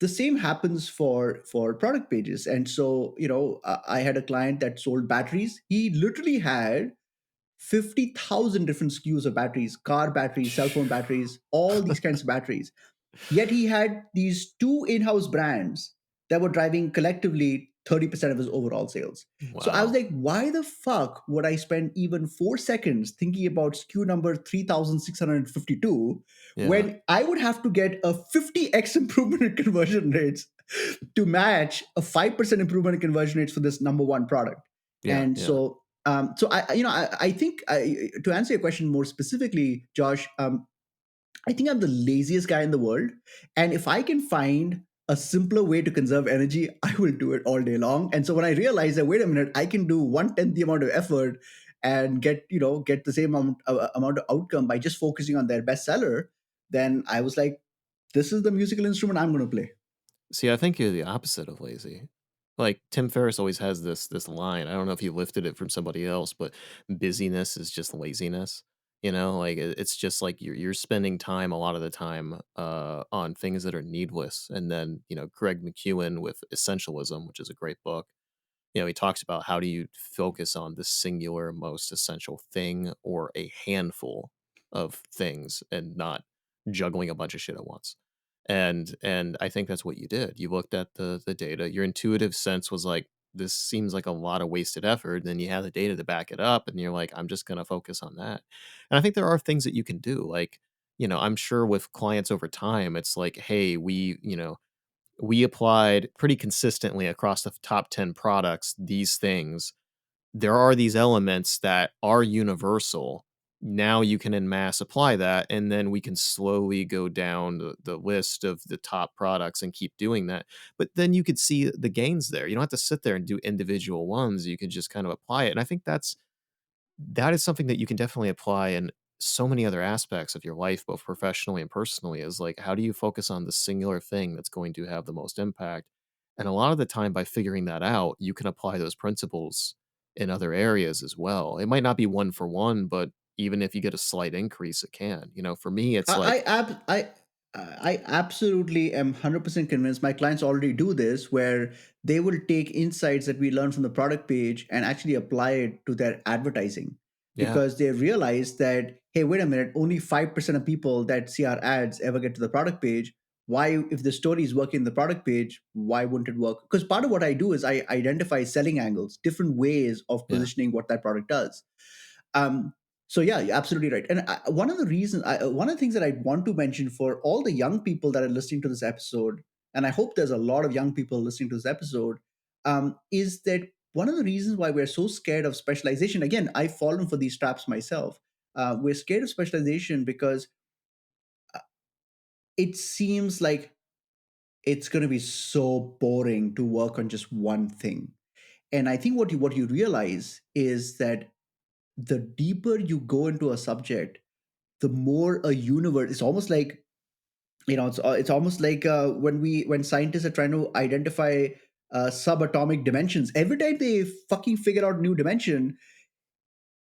The same happens for product pages, and so I had a client that sold batteries. He literally had 50,000 different SKUs of batteries, car batteries, cell phone batteries, all these kinds of batteries. Yet he had these two in house brands that were driving collectively 30% of his overall sales. So I was Wow. like, why the fuck would I spend even 4 seconds thinking about SKU number 3652 Yeah. when I would have to get a 50x improvement in conversion rates to match a 5% improvement in conversion rates for this number one product? Yeah. And Yeah. so I think to answer your question more specifically, Josh, I think I'm the laziest guy in the world. And if I can find a simpler way to conserve energy, I will do it all day long. And so when I realized that, wait a minute, I can do 1/10 the amount of effort and get the same amount of outcome by just focusing on their bestseller, then I was like, this is the musical instrument I'm going to play. See, I think you're the opposite of lazy. Like Tim Ferriss always has this line. I don't know if he lifted it from somebody else, but busyness is just laziness. You know, like it's just like you're spending time a lot of the time on things that are needless. And then, you know, Greg McEwen with Essentialism, which is a great book. You know, he talks about how do you focus on the singular most essential thing or a handful of things and not juggling a bunch of shit at once. And I think that's what you did. You looked at the data. Your intuitive sense was like, this seems like a lot of wasted effort. And then you have the data to back it up, and you're like, I'm just gonna focus on that. And I think there are things that you can do. Like, you know, I'm sure with clients over time, it's like, hey, we applied pretty consistently across the top 10 products these things. There are these elements that are universal. Now you can en masse apply that, and then we can slowly go down the list of the top products and keep doing that. But then you could see the gains there. You don't have to sit there and do individual ones. You can just kind of apply it. And I think that is something that you can definitely apply in so many other aspects of your life, both professionally and personally, is like, how do you focus on the singular thing that's going to have the most impact? And a lot of the time, by figuring that out, you can apply those principles in other areas as well. It might not be one for one, but even if you get a slight increase, it can. You know, for me, it's like, I absolutely am 100% convinced. My clients already do this, where they will take insights that we learn from the product page and actually apply it to their advertising, yeah, because they realize that, hey, wait a minute, only 5% of people that see our ads ever get to the product page. why, if the story is working in the product page, why wouldn't it work? Because part of what I do is I identify selling angles, different ways of Yeah. positioning what that product does. So yeah, you're absolutely right. And one of the things that I want to mention for all the young people that are listening to this episode, and I hope there's a lot of young people listening to this episode, is that one of the reasons why we're so scared of specialization, again, I've fallen for these traps myself. We're scared of specialization because it seems like it's going to be so boring to work on just one thing. And I think what you realize is that the deeper you go into a subject, the more a universe. It's almost like, it's almost like when scientists are trying to identify subatomic dimensions. Every time they fucking figure out a new dimension,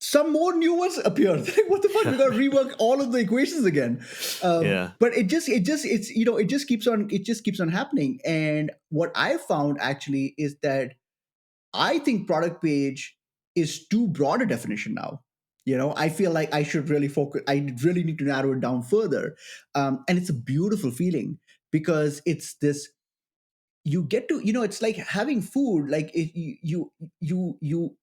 some more new ones appear. Like, what the fuck? We got to rework all of the equations again. Yeah. But it just keeps on happening. And what I found actually is that I think product page is too broad a definition now. I feel like I should really focus. I really need to narrow it down further. And it's a beautiful feeling because it's this. You get to, it's like having food. Like you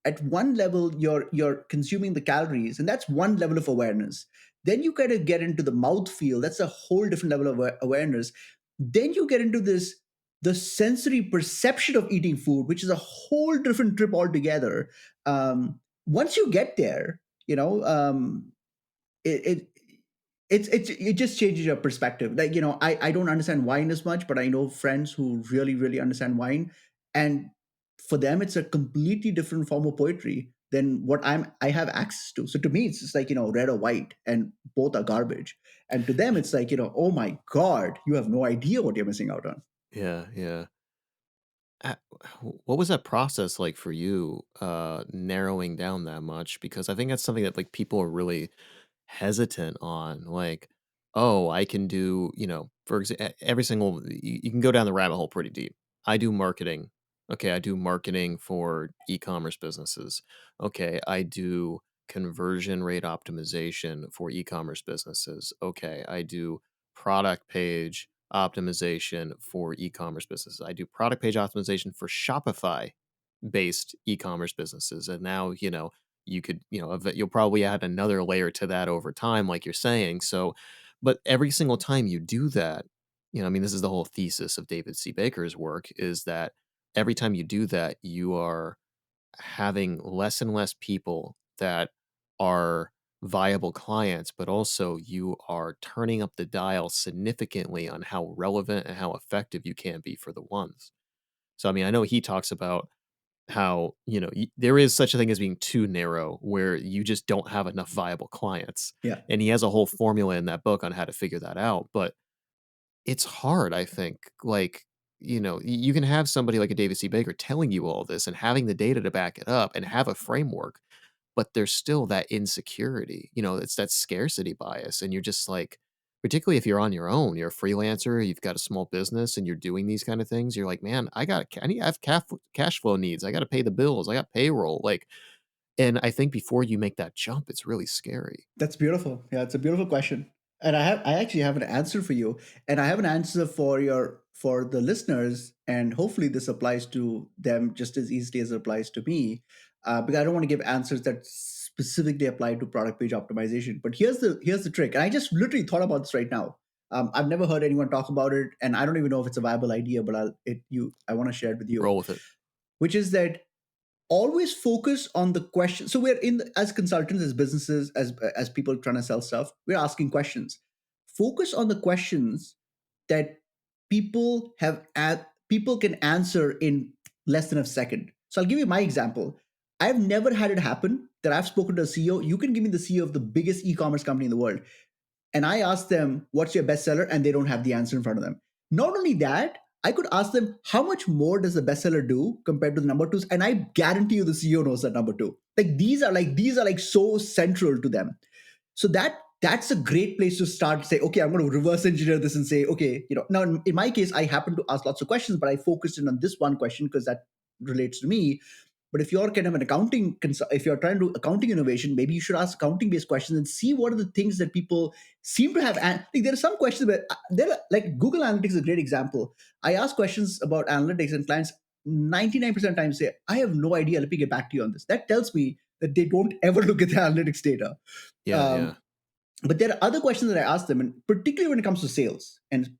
at one level you're consuming the calories, and that's one level of awareness. Then you kind of get into the mouth feel. That's a whole different level of awareness. Then you get into the sensory perception of eating food, which is a whole different trip altogether. Once you get there, it, it it just changes your perspective. Like, I don't understand wine as much, but I know friends who really really understand wine, and for them it's a completely different form of poetry than what I have access to. So to me it's just like, red or white, and both are garbage. And to them it's like, oh my god, you have no idea what you're missing out on. Yeah. Yeah. Uh, What was that process like for you, narrowing down that much? Because I think that's something that like people are really hesitant on. Like, oh, I can do, for example, every single, you can go down the rabbit hole pretty deep. I do marketing. Okay, I do marketing for e-commerce businesses. Okay, I do conversion rate optimization for e-commerce businesses. Okay, I do product page optimization for e-commerce businesses. I do product page optimization for Shopify based e-commerce businesses. And now, you could, you'll probably add another layer to that over time, like you're saying. So, but every single time you do that, I mean, this is the whole thesis of David C. Baker's work, is that every time you do that, you are having less and less people that are viable clients, but also you are turning up the dial significantly on how relevant and how effective you can be for the ones. So, I mean, I know he talks about how, there is such a thing as being too narrow, where you just don't have enough viable clients. Yeah. And he has a whole formula in that book on how to figure that out. But it's hard, I think. Like, you can have somebody like a David C. Baker telling you all this and having the data to back it up and have a framework, but there's still that insecurity. It's that scarcity bias. And you're just like, particularly if you're on your own, you're a freelancer, you've got a small business and you're doing these kind of things, you're like, man, I need to have cash flow needs. I got to pay the bills. I got payroll. Like, and I think before you make that jump, it's really scary. That's beautiful. Yeah, it's a beautiful question. And I actually have an answer for you. And I have an answer for the listeners, and hopefully this applies to them just as easily as it applies to me. Because I don't want to give answers that specifically apply to product page optimization. But here's the trick. And I just literally thought about this right now. I've never heard anyone talk about it, and I don't even know if it's a viable idea, but I want to share it with you. Roll with it. Which is that always focus on the question. So we're as consultants, as businesses, as people trying to sell stuff, we're asking questions. Focus on the questions that people can answer in less than a second. So I'll give you my example. I've never had it happen that I've spoken to a CEO. You can give me the CEO of the biggest e-commerce company in the world, and I ask them, what's your bestseller? And they don't have the answer in front of them. Not only that, I could ask them, how much more does the bestseller do compared to the number twos? And I guarantee you the CEO knows that number two. Like these are so central to them. So that's a great place to start to say, okay, I'm going to reverse engineer this and say, okay, now in my case, I happen to ask lots of questions, but I focused in on this one question because that relates to me. But if you're kind of an if you're trying to do accounting innovation, maybe you should ask accounting based questions and see what are the things that people seem to have. And like, there are some questions where there are, like Google Analytics is a great example. I ask questions about analytics and clients 99% of the time say, I have no idea. Let me get back to you on this. That tells me that they don't ever look at the analytics data. Yeah. But there are other questions that I ask them, and particularly when it comes to sales. And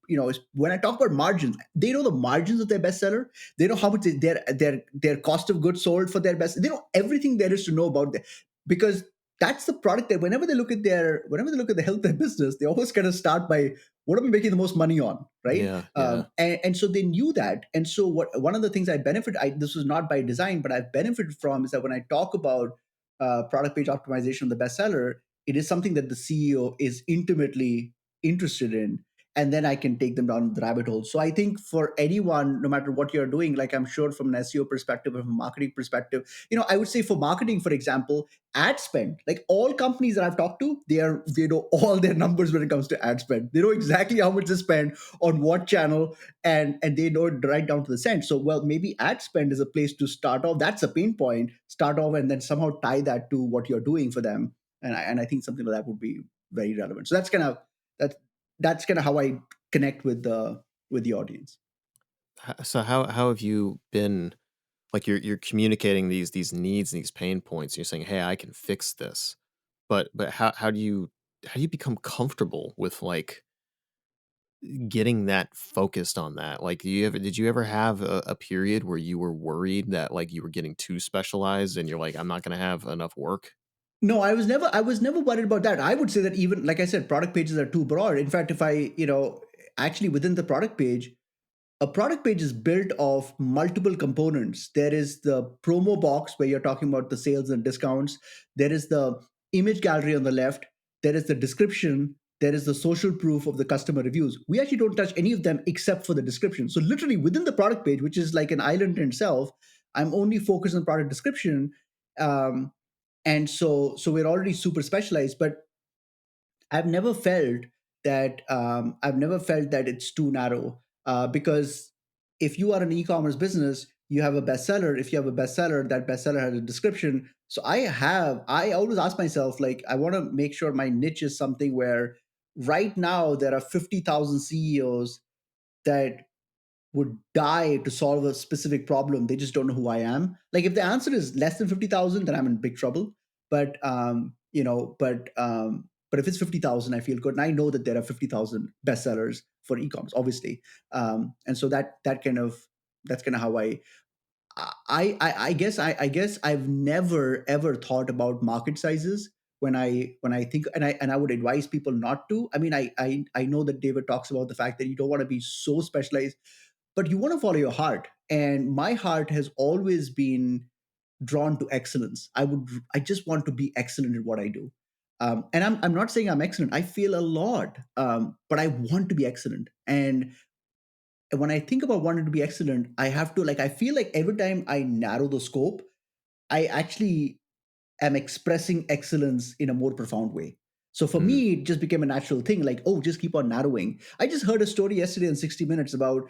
when I talk about margins, they know the margins of their bestseller. They know how much their cost of goods sold for their best. They know everything there is to know about them, because that's the product that whenever they look at the health of their business, they always kind of start by what am I making the most money on, right? Yeah. And so they knew that. And so one of the things this was not by design, but I've benefited from is that when I talk about product page optimization of the bestseller, it is something that the CEO is intimately interested in, and then I can take them down the rabbit hole. So I think for anyone, no matter what you're doing, like I'm sure from an SEO perspective or from a marketing perspective, I would say for marketing, for example, ad spend, like all companies that I've talked to, they know all their numbers when it comes to ad spend. They know exactly how much they spend on what channel, and they know it right down to the cent. So, well, maybe ad spend is a place to start off. That's a pain point. Start off and then somehow tie that to what you're doing for them. And I think something like that would be very relevant. So that's kind of how I connect with the audience. So how have you been, like, you're communicating these needs and these pain points, and you're saying, hey, I can fix this, but how do you become comfortable with, like, getting that focused on that? Like, did you ever have a period where you were worried that, like, you were getting too specialized and you're like, I'm not going to have enough work? No, I was never worried about that. I would say that, even like I said, product pages are too broad. In fact, if I, actually within the product page, a product page is built of multiple components. There is the promo box where you're talking about the sales and discounts. There is the image gallery on the left. There is the description. There is the social proof of the customer reviews. We actually don't touch any of them except for the description. So literally within the product page, which is like an island in itself, I'm only focused on product description. Um, and so we're already super specialized, but I've never felt that it's too narrow, because if you are an e-commerce business, you have a bestseller. If you have a bestseller, that bestseller has a description. So I always ask myself, like, I want to make sure my niche is something where right now there are 50,000 CEOs that would die to solve a specific problem. They just don't know who I am. Like, if the answer is less than 50,000, then I'm in big trouble. But but if it's 50,000, I feel good, and I know that there are 50,000 bestsellers for e-commerce, obviously. And so that's kind of how I guess I've never ever thought about market sizes when I think, and I would advise people not to. I mean, I know that David talks about the fact that you don't want to be so specialized, but you want to follow your heart. And my heart has always been drawn to excellence. I just want to be excellent in what I do. And I'm not saying I'm excellent. I fail a lot, but I want to be excellent. And when I think about wanting to be excellent, I have to, like, I feel like every time I narrow the scope, I actually am expressing excellence in a more profound way. So for me, it just became a natural thing, like, oh, just keep on narrowing. I just heard a story yesterday in 60 Minutes about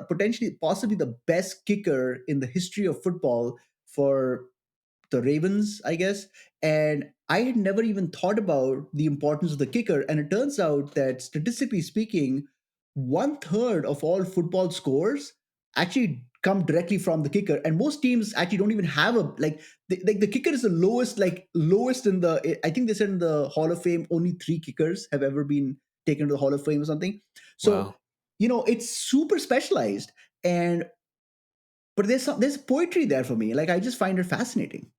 potentially, possibly the best kicker in the history of football for the Ravens, I guess. And I had never even thought about the importance of the kicker. And it turns out that statistically speaking, 1/3 of all football scores actually come directly from the kicker. And most teams actually don't even have the kicker is the lowest in the, I think they said in the Hall of Fame, only 3 kickers have ever been taken to the Hall of Fame or something. So, Wow. it's super specialized. And, but there's poetry there for me. Like, I just find it fascinating.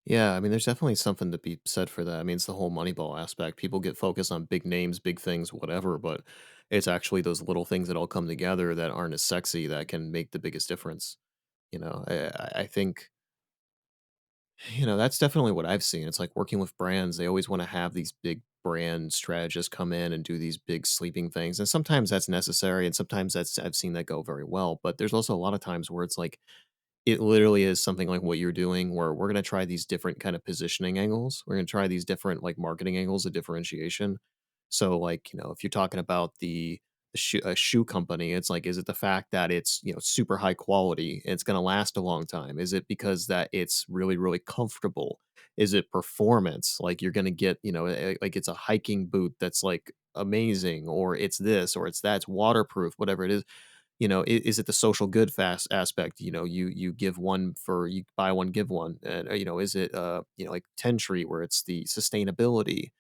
Yeah, I mean, there's definitely something to be said for that. I mean, it's the whole Moneyball aspect. People get focused on big names, big things, whatever, but it's actually those little things that all come together that aren't as sexy that can make the biggest difference. I think, that's definitely what I've seen. It's like working with brands. They always want to have these big brand strategists come in and do these big sleeping things. And sometimes that's necessary. And sometimes I've seen that go very well. But there's also a lot of times where it's like, it literally is something like what you're doing, where we're gonna try these different kind of positioning angles. We're gonna try these different, like, marketing angles of differentiation. So, like, if you're talking about the a shoe company, it's like, is it the fact that it's, super high quality and it's going to last a long time? Is it because that it's really, really comfortable? Is it performance? Like you're going to get, like it's a hiking boot that's like amazing, or it's this, or it's that, it's waterproof, whatever it is. Is it the social good fast aspect? You give one for you buy one give one, and is it like Tentree where it's the sustainability?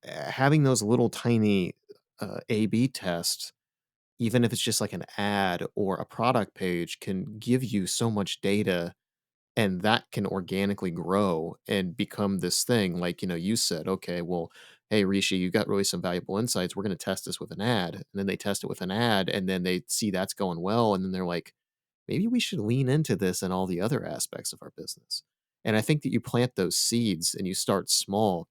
Having those little tiny A/B tests, even if it's just like an ad or a product page, can give you so much data, and that can organically grow and become this thing. Like, you said, okay, well, hey, Rishi, you got really some valuable insights. We're going to test this with an ad. And then they test it with an ad, and then they see that's going well. And then they're like, maybe we should lean into this and all the other aspects of our business. And I think that you plant those seeds and you start small,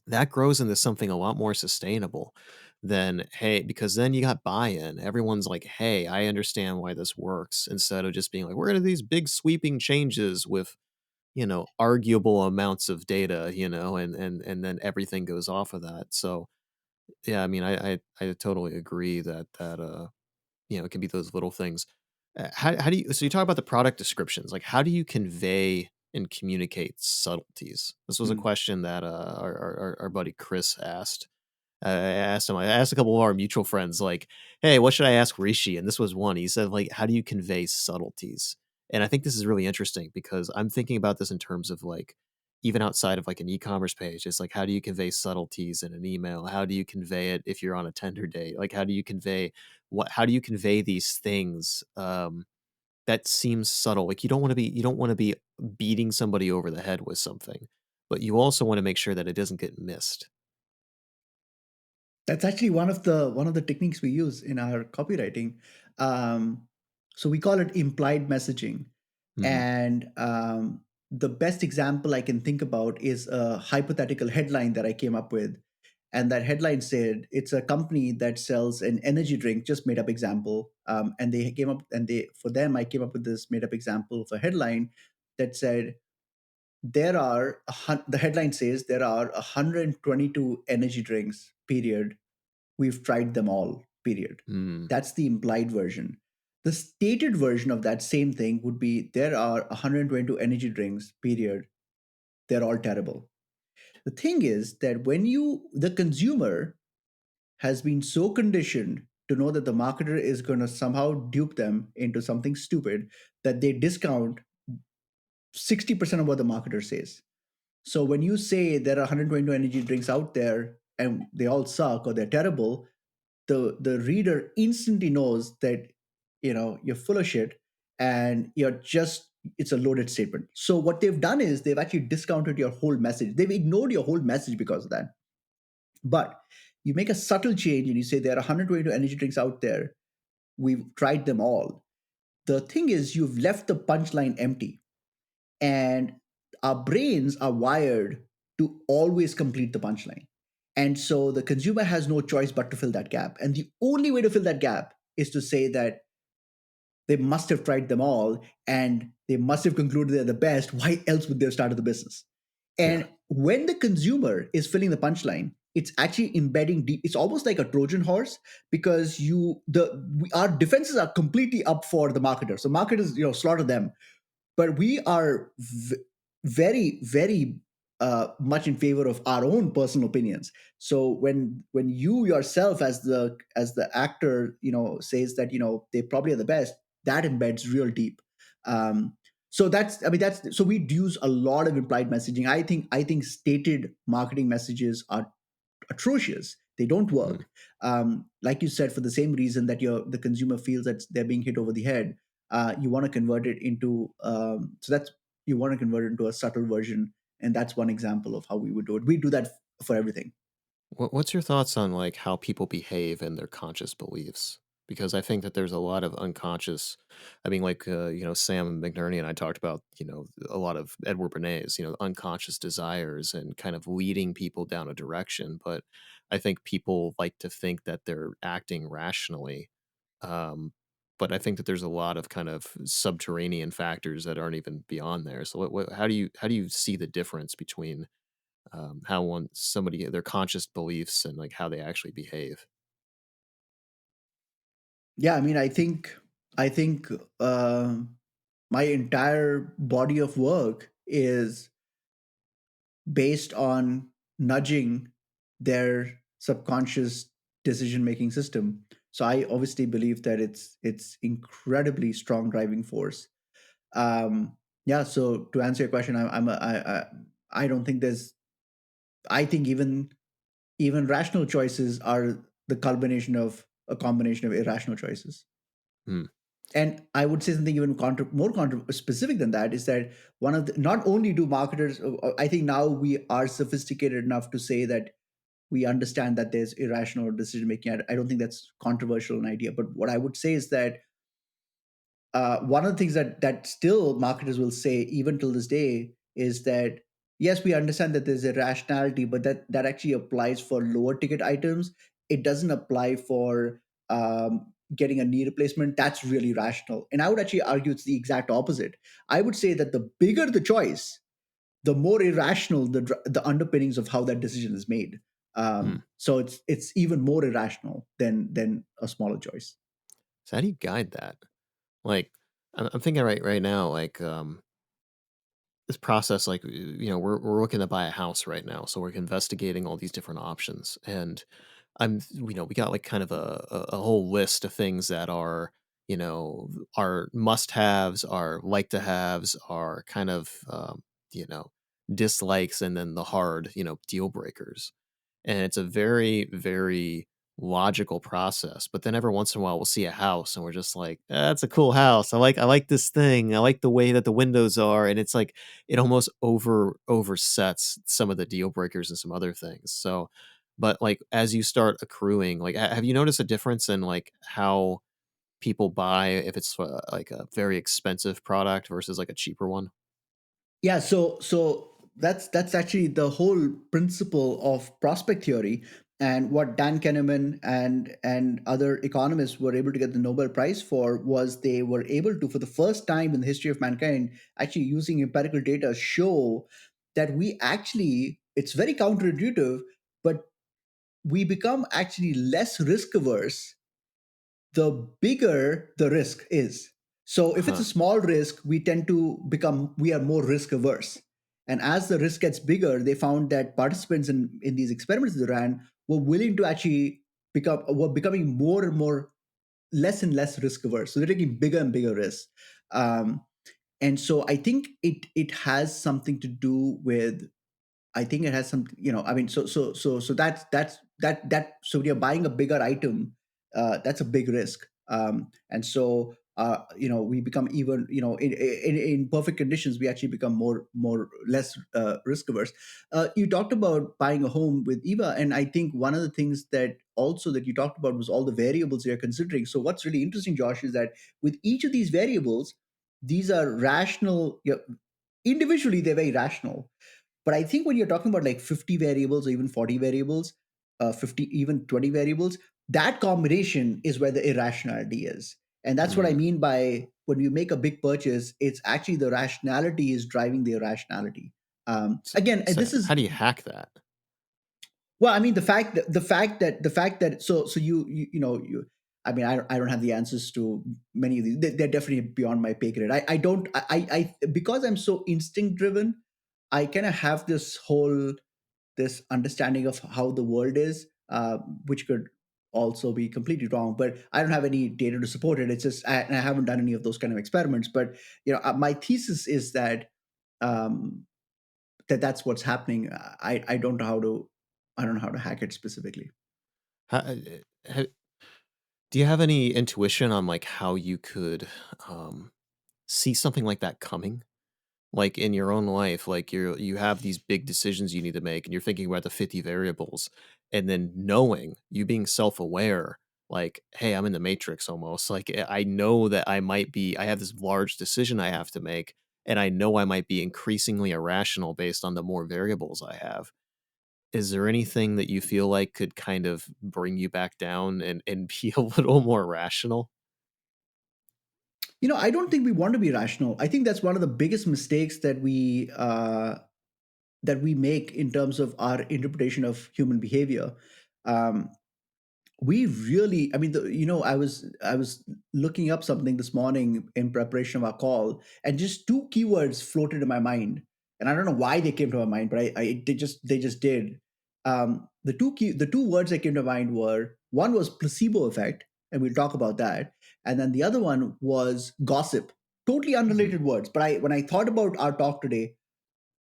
that grows into something a lot more sustainable than, hey, because then you got buy-in. Everyone's like, hey, I understand why this works, instead of just being like, we're going to do these big sweeping changes with, arguable amounts of data, and then everything goes off of that. So yeah, I mean, I totally agree that it can be those little things. How do you, so you talk about the product descriptions, like how do you convey and communicate subtleties? This was a Mm. question that our buddy Chris asked. I asked a couple of our mutual friends, like, hey, what should I ask Rishi? And this was one. He said, like, how do you convey subtleties? And I think this is really interesting because I'm thinking about this in terms of like, even outside of like an e-commerce page, it's like, how do you convey subtleties in an email? How do you convey it if you're on a Tinder date? Like, how do you convey these things that seems subtle? Like, you don't want to be beating somebody over the head with something, but you also want to make sure that it doesn't get missed. That's actually one of the techniques we use in our copywriting. Um, so we call it implied messaging. Mhm. And the best example I can think about is a hypothetical headline that I came up with. And that headline said it's a company that sells an energy drink, just made up example. And they came up and they for them I came up with this made up example of a headline that said the headline says there are 122 energy drinks, period. We've tried them all, period. Mm. That's the implied version. The stated version of that same thing would be there are 122 energy drinks, period. They're all terrible. The thing is that the consumer has been so conditioned to know that the marketer is going to somehow dupe them into something stupid that they discount 60% of what the marketer says. So when you say there are 122 energy drinks out there and they all suck or they're terrible, the reader instantly knows that you're full of shit and it's a loaded statement. So what they've done is they've actually discounted your whole message. They've ignored your whole message because of that. But you make a subtle change and you say there are 122 energy drinks out there. We've tried them all. The thing is you've left the punchline empty, and our brains are wired to always complete the punchline. And so the consumer has no choice but to fill that gap. And the only way to fill that gap is to say that they must have tried them all and they must have concluded they're the best. Why else would they have started the business? Yeah. And when the consumer is filling the punchline, it's actually embedding deep. It's almost like a Trojan horse because our defenses are completely up for the marketer. So marketers, slaughter them, but we are very very much in favor of our own personal opinions. So when you yourself as the actor says that they probably are the best, that embeds real deep. So that's so we use a lot of implied messaging. I think stated marketing messages are atrocious. They don't Mm. work. Like you said, for the same reason that the consumer feels that they're being hit over the head, you want to convert it into you want to convert it into a subtle version, and that's one example of how we would do it. We do that for everything. What's your thoughts on like how people behave and their conscious beliefs? Because I think that there's a lot of unconscious. I mean, like Sam McNerney and I talked about a lot of Edward Bernays, unconscious desires and kind of leading people down a direction. But I think people like to think that they're acting rationally. Um, but I think that there's a lot of kind of subterranean factors that aren't even beyond there. So how do you see the difference between how somebody their conscious beliefs and like how they actually behave? Yeah, I mean, I think my entire body of work is based on nudging their subconscious decision making system. So I obviously believe that it's incredibly strong driving force. Yeah. So to answer your question, I don't think there's. I think even rational choices are the culmination of a combination of irrational choices. Hmm. And I would say something even more specific than that is that one of the, not only do marketers, I think now we are sophisticated enough to say that we understand that there's irrational decision making. I don't think that's controversial an idea, but what I would say is that one of the things that still marketers will say even till this day is that yes, we understand that there's a rationality, but that actually applies for lower ticket items. It doesn't apply for getting a knee replacement. That's really rational, and I would actually argue it's the exact opposite. I would say that the bigger the choice, the more irrational the underpinnings of how that decision is made. Hmm. So it's even more irrational than a smaller choice. So how do you guide that? Like, I'm thinking right now, like, this process, like, we're looking to buy a house right now, so we're investigating all these different options, and we got like kind of a whole list of things that are, our must haves, our like to haves, our kind of, you know, dislikes, and then the hard, deal breakers. And it's a very, very logical process. But then every once in a while we'll see a house and we're just like, that's a cool house. I like this thing. I like the way that the windows are. And it's like it almost oversets some of the deal breakers and some other things. So but like as you start accruing, like have you noticed a difference in like how people buy if it's like a very expensive product versus like a cheaper one? Yeah, so that's actually the whole principle of prospect theory, and what Dan Kahneman and other economists were able to get the Nobel Prize for was they were able to, for the first time in the history of mankind, actually using empirical data, show that we actually, it's very counterintuitive, but we become actually less risk averse the bigger the risk is. So if it's a Huh. small risk, we are more risk averse. And as the risk gets bigger, they found that participants in these experiments they ran were willing to actually were becoming more and more less and less risk averse. So they're taking bigger and bigger risks. Um, and so I think it has something to do with, I think it has some, I mean, so so when you're buying a bigger item, that's a big risk. And so, we become even, in perfect conditions, we actually become less risk averse. You talked about buying a home with Eva, and I think one of the things that also that you talked about was all the variables you're considering. So what's really interesting, Josh, is that with each of these variables, these are rational. Individually, they're very rational, but I think when you're talking about like 50 variables or even 40 variables, 50, even 20 variables, that combination is where the irrationality is. And that's what I Mm. mean by when you make a big purchase, it's actually the rationality is driving the irrationality. So, Again, and so this is, how do you hack that? well, I mean, the fact that so I mean, I don't have the answers to many of these. They're definitely beyond my pay grade. I don't, because I'm so instinct driven, I kind of have this understanding of how the world is, which could also be completely wrong. But I don't have any data to support it. It's just and I haven't done any of those kind of experiments. But my thesis is that that's what's happening. I don't know how to hack it specifically. How, ha- do you have any intuition on like how you could um, see something like that coming? Like in your own life, like you have these big decisions you need to make, and you're thinking about the 50 variables, and then knowing you being self-aware, like, hey, I'm in the matrix almost. Like I know that I have this large decision I have to make, and I know I might be increasingly irrational based on the more variables I have. Is there anything that you feel like could kind of bring you back down and be a little more rational? I don't think we want to be rational. I think that's one of the biggest mistakes that we make in terms of our interpretation of human behavior. Um, we really, I mean, I was looking up something this morning in preparation of our call, and just two keywords floated in my mind, and I don't know why they came to my mind, but they just did. The two words that came to mind were, one was placebo effect, and we'll talk about that, and then the other one was gossip. Totally unrelated words, but when I thought about our talk today,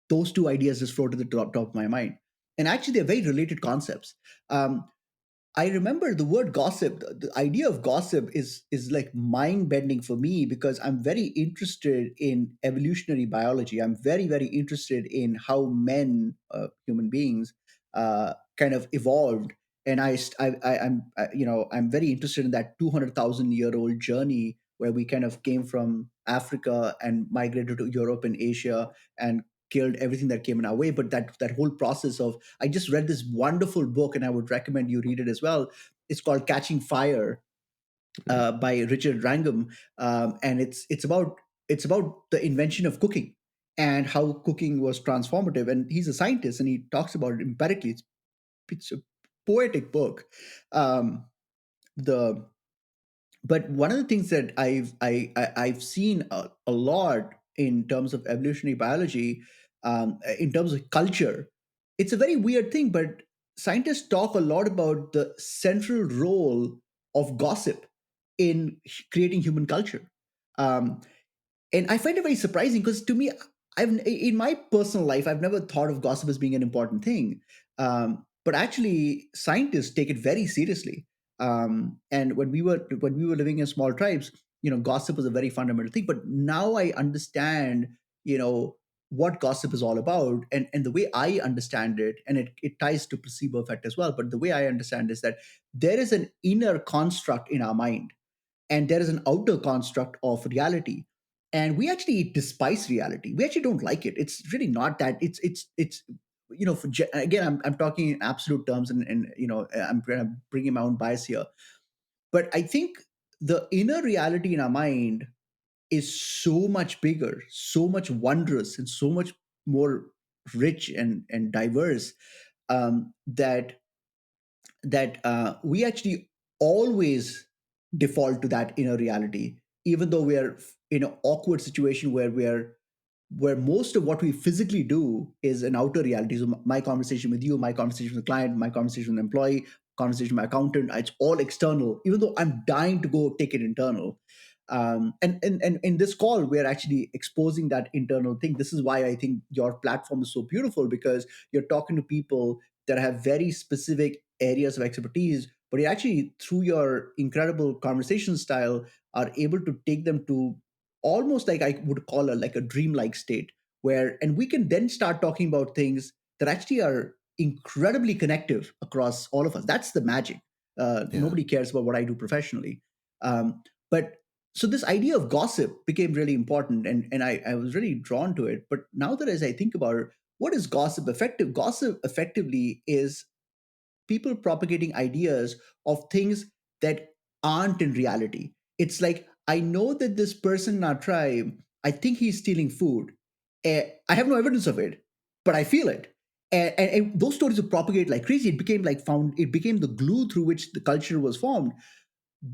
those two ideas just floated to the top of my mind, and actually they're very related concepts. Um, I remember the word gossip. The idea of gossip is like mind bending for me, because I'm very interested in evolutionary biology. I'm very interested in how men, human beings, kind of evolved. And I'm very interested in that 200,000-year-old journey where we kind of came from Africa and migrated to Europe and Asia and killed everything that came in our way. But that whole process of, I just read this wonderful book, and I would recommend you read it as well. It's called Catching Fire, by Richard Wrangham, and it's about the invention of cooking and how cooking was transformative. And he's a scientist, and he talks about it empirically. It's a poetic book. Um, the but one of the things that I've seen a lot in terms of evolutionary biology, in terms of culture, it's a very weird thing. But scientists talk a lot about the central role of gossip in creating human culture. Um, and I find it very surprising, because to me, I've in my personal life, I've never thought of gossip as being an important thing. But actually, scientists take it very seriously. And when we were living in small tribes, gossip was a very fundamental thing. But now I understand, you know, what gossip is all about, and the way I understand it, and it ties to placebo effect as well. But the way I understand is that there is an inner construct in our mind, and there is an outer construct of reality, and we actually despise reality. We actually don't like it. It's really not that. It's again, I'm talking in absolute terms, and I'm kind of bringing my own bias here. But I think the inner reality in our mind is so much bigger, so much wondrous, and so much more rich and diverse, that we actually always default to that inner reality, even though we are in an awkward situation where most of what we physically do is an outer reality. So my conversation with you, my conversation with the client, my conversation with an employee, conversation with my accountant, it's all external, even though I'm dying to go take it internal. And in this call, we're actually exposing that internal thing. This is why I think your platform is so beautiful, because you're talking to people that have very specific areas of expertise, but you actually, through your incredible conversation style, are able to take them to almost, like I would call a like a dreamlike state, where, and we can then start talking about things that actually are incredibly connective across all of us. That's the magic. Yeah. Nobody cares about what I do professionally. But so this idea of gossip became really important, and I was really drawn to it. But now that, as I think about it, what is gossip effective? Gossip effectively is people propagating ideas of things that aren't in reality. It's like, I know that this person in our tribe, I think he's stealing food. I have no evidence of it, but I feel it. And those stories would propagate like crazy. It became the glue through which the culture was formed.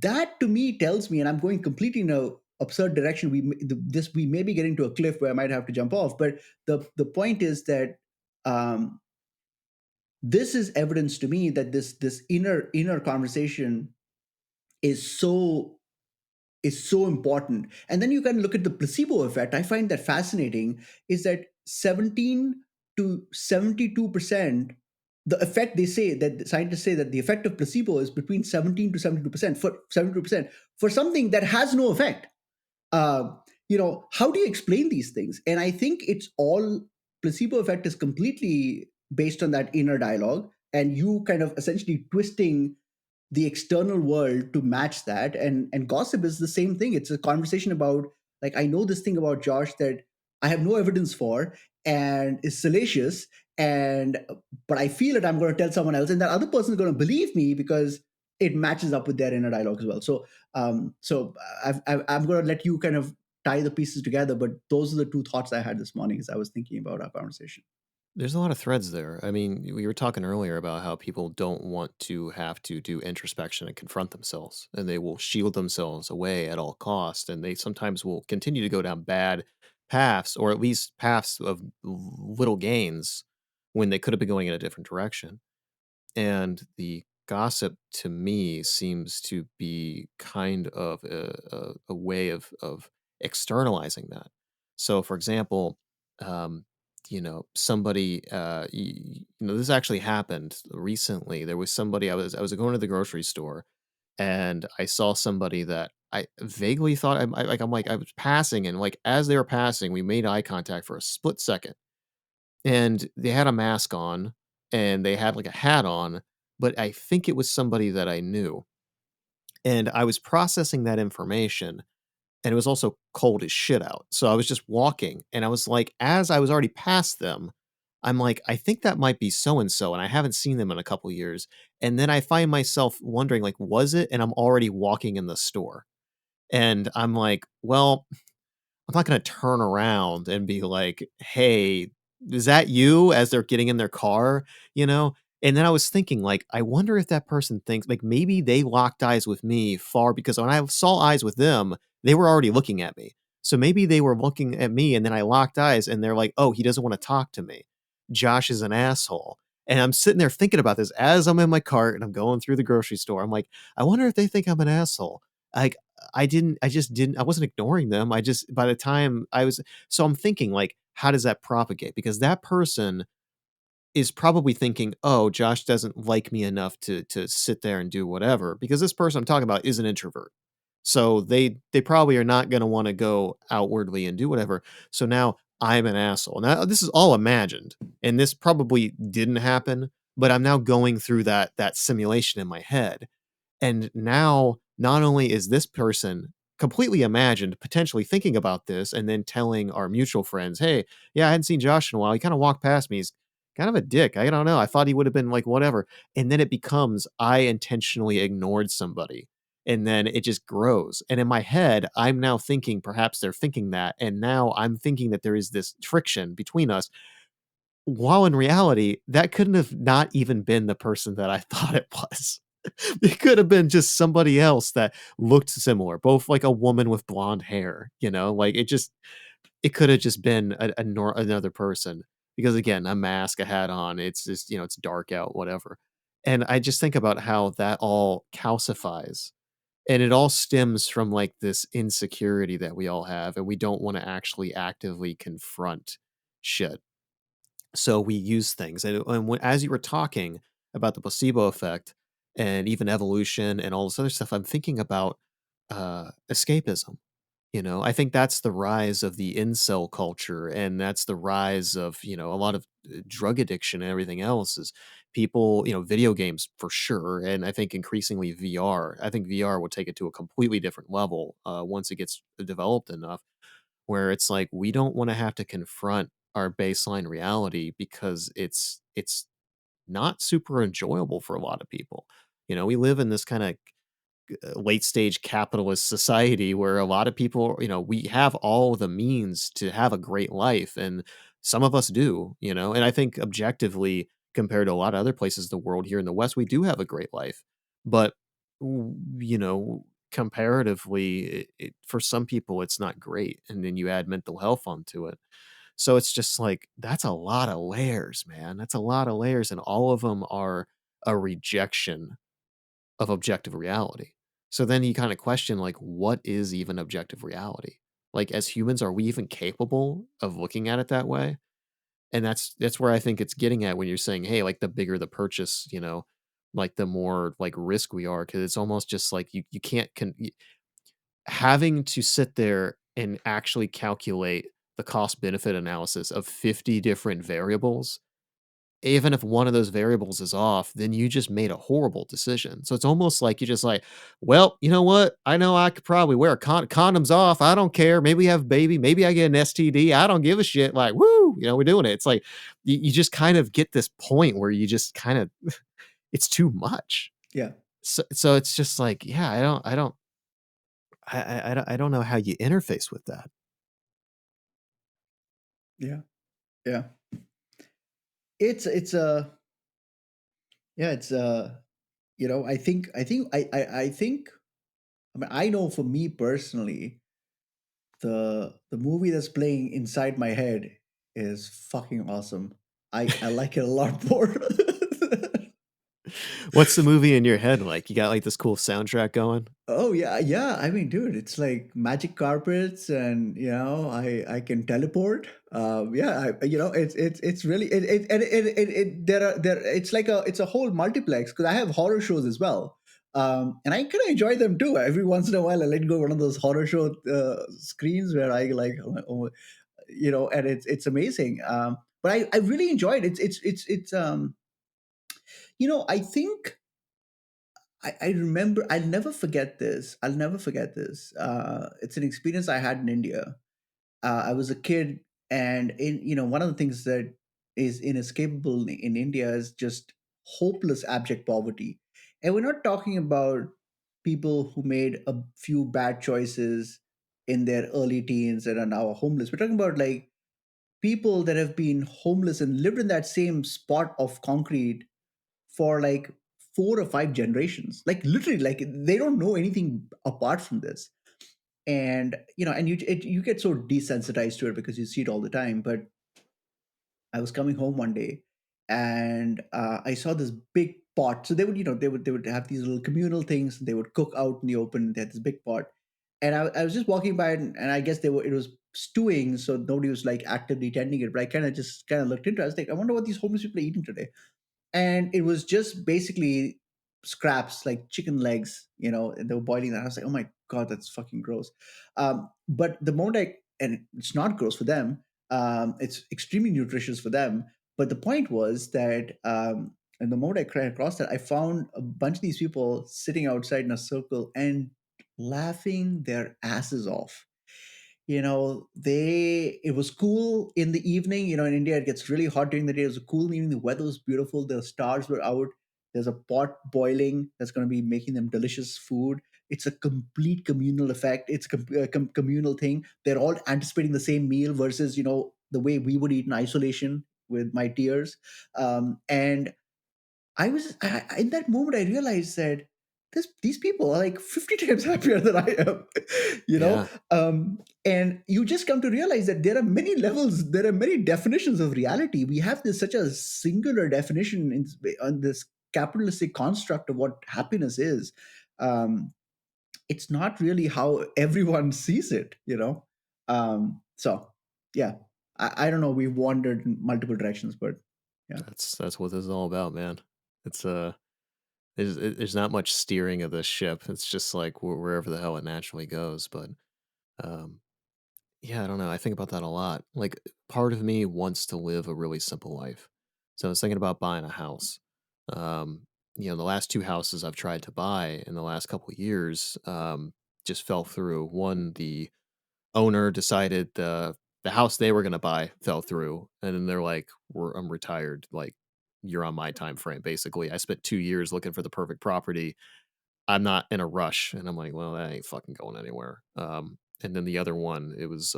That to me tells me, and I'm going completely in a absurd direction. We may be getting to a cliff where I might have to jump off. But the point is that, um, this is evidence to me that this inner conversation is so important. And then you can look at the placebo effect. I find that fascinating, is that 17 to 72%, the effect, they say that scientists say that the effect of placebo is between 17 to 72%, for 72% for something that has no effect. uh, how do you explain these things? And I think it's all, placebo effect is completely based on that inner dialogue, and you kind of essentially twisting the external world to match that. And gossip is the same thing. It's a conversation about, like, I know this thing about Josh that I have no evidence for, and is salacious, and but I feel it, I'm going to tell someone else, and that other person is going to believe me because it matches up with their inner dialogue as well. I'm going to let you kind of tie the pieces together, but those are the two thoughts I had this morning as I was thinking about our conversation. There's a lot of threads there. I mean, we were talking earlier about how people don't want to have to do introspection and confront themselves, and they will shield themselves away at all costs, and they sometimes will continue to go down bad paths, or at least paths of little gains when they could have been going in a different direction. And the gossip to me seems to be kind of a way of externalizing that. So, for example, um, somebody, this actually happened recently. There was somebody I was going to the grocery store, and I saw somebody that I vaguely thought I was passing, and like as they were passing, we made eye contact for a split second, and they had a mask on, and they had, like, a hat on, but I think it was somebody that I knew, and I was processing that information, and it was also cold as shit out, so I was just walking, and I was like, as I was already past them, I'm like, "I think that might be so and so, and I haven't seen them in a couple years," and then I find myself wondering, like, "Was it?" And I'm already walking in the store, and I'm like, "Well, I'm not gonna turn around and be like, "Hey, is that you?" As they're getting in their car, you know? And then I was thinking, like, I wonder if that person thinks like, maybe they locked eyes with me far because when I saw eyes with them, they were already looking at me. So maybe they were looking at me and then I locked eyes and they're like, "Oh, he doesn't wanna talk to me. Josh is an asshole." And I'm sitting there thinking about this as I'm in my cart and I'm going through the grocery store. I'm like, "I wonder if they think I'm an asshole." Like, I just didn't I wasn't ignoring them. I just by the time I was so I'm thinking like, how does that propagate? Because that person is probably thinking, "Oh, Josh doesn't like me enough to sit there and do whatever." Because this person I'm talking about is an introvert. So they probably are not gonna wanna go outwardly and do whatever. So now I'm an asshole. Now this is all imagined, and this probably didn't happen, but I'm now going through that simulation in my head. And now, not only is this person completely imagined, potentially thinking about this and then telling our mutual friends, "Hey, yeah, I hadn't seen Josh in a while. He kind of walked past me. He's kind of a dick. I don't know. I thought he would have been like whatever." And then it becomes I intentionally ignored somebody. And then it just grows. And in my head, I'm now thinking perhaps they're thinking that. And now I'm thinking that there is this friction between us. While in reality, that couldn't have not even been the person that I thought it was. It could have been just somebody else that looked similar, both like a woman with blonde hair, like it could have just been another person because again, a mask, a hat on, it's just, it's dark out, whatever. And I just think about how that all calcifies and it all stems from like this insecurity that we all have and we don't want to actually actively confront shit. So we use things, and as you were talking about the placebo effect and even evolution and all this other stuff, I'm thinking about escapism. I think that's the rise of the incel culture, and that's the rise of a lot of drug addiction and everything else. Is people, video games for sure, and I think increasingly VR. I think VR will take it to a completely different level once it gets developed enough where it's like we don't want to have to confront our baseline reality because it's not super enjoyable for a lot of people. We live in this kind of late stage capitalist society where a lot of people, we have all the means to have a great life and some of us do, and I think objectively compared to a lot of other places in the world here in the West, we do have a great life. But comparatively for some people it's not great and then you add mental health onto it. So it's just like that's a lot of layers, man. That's a lot of layers and all of them are a rejection of objective reality. So then you kind of question like what is even objective reality? Like as humans are we even capable of looking at it that way? And that's where I think it's getting at when you're saying, "Hey, like the bigger the purchase, like the more like risk we are because it's almost just like you can't having to sit there and actually calculate the cost benefit analysis of 50 different variables. Even if one of those variables is off, then you just made a horrible decision. So it's almost like you're just like, well, you know what? I know I could probably wear a condoms off. I don't care. Maybe have a baby. Maybe I get an STD. I don't give a shit. Like, woo, we're doing it. It's like you just kind of get this point where you just kind of, it's too much. Yeah. So it's just like, yeah, I don't know how you interface with that. Yeah. Yeah. it's a yeah, it's you know, I think, I mean, I know for me personally, the movie that's playing inside my head is fucking awesome. I like it a lot more. What's the movie in your head like? You got like this cool soundtrack going? Oh yeah, yeah. I mean, dude, it's like magic carpets, and you know, I can teleport. Yeah, it's really it's like it's a whole multiplex because I have horror shows as well. And I kind of enjoy them too. Every once in a while, I let go one of those horror show screens where I like, you know, and it's amazing. But I really enjoyed it. It's you know, I think I remember, I'll never forget this. I'll never forget this. It's an experience I had in India. I was a kid, and in you know, one of the things that is inescapable in India is just hopeless, abject poverty. And we're not talking about people who made a few bad choices in their early teens and are now homeless. We're talking about like people that have been homeless and lived in that same spot of concrete for like 4 or 5 generations, like literally, like they don't know anything apart from this. And you know, and you get so desensitized to it because you see it all the time. But I was coming home one day, and I saw this big pot. So they would, you know, they would have these little communal things. They would cook out in the open. They had this big pot, and I was just walking by, and I guess it was stewing, so nobody was like actively tending it. But I kind of looked into it. I was like, I wonder what these homeless people are eating today. And it was just basically scraps like chicken legs, you know, and they were boiling that. I was like, oh my god, that's fucking gross. But the moment and it's not gross for them, it's extremely nutritious for them. But the point was that, and the moment I came across that, I found a bunch of these people sitting outside in a circle and laughing their asses off. You know, it was cool in the evening. You know, in India it gets really hot during the day. It was a cool evening, the weather was beautiful, the stars were out, there's a pot boiling that's going to be making them delicious food. It's a complete communal effect. It's a communal thing. They're all anticipating the same meal versus, you know, the way we would eat in isolation with my tears. And in that moment, I realized that these people are like 50 times happier than I am, you know? Yeah. And you just come to realize that there are many levels, there are many definitions of reality. We have this such a singular definition on this capitalistic construct of what happiness is. Um, it's not really how everyone sees it, you know? So, yeah, I don't know. We wandered in multiple directions, but yeah. That's what this is all about, man. It's there's not much steering of this ship. It's just like wherever the hell it naturally goes. But um, yeah, I don't know. I think about that a lot. Like part of me wants to live a really simple life. So I was thinking about buying a house. Um, you know, the last two houses I've tried to buy in the last couple of years just fell through. One, the owner decided the house they were going to buy fell through, and then they're like, I'm retired. Like, you're on my time frame. Basically, I spent 2 years looking for the perfect property. I'm not in a rush, and I'm like, well, that ain't fucking going anywhere. And then the other one, it was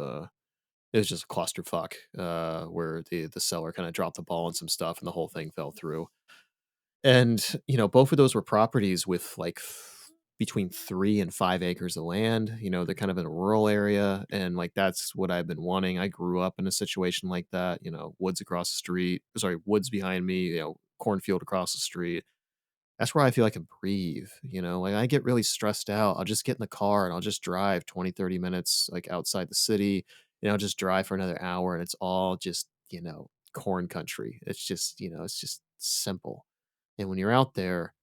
just a clusterfuck, where the seller kind of dropped the ball on some stuff, and the whole thing fell through. And, you know, both of those were properties with like between 3 and 5 acres of land. You know, they're kind of in a rural area. And like, that's what I've been wanting. I grew up in a situation like that, you know, woods across the street, sorry, woods behind me, you know, cornfield across the street. That's where I feel I can breathe. You know, like I get really stressed out. I'll just get in the car and I'll just drive 20, 30 minutes like outside the city. You know, just drive for another hour and it's all just, you know, corn country. It's just, you know, it's just simple. And when you're out there,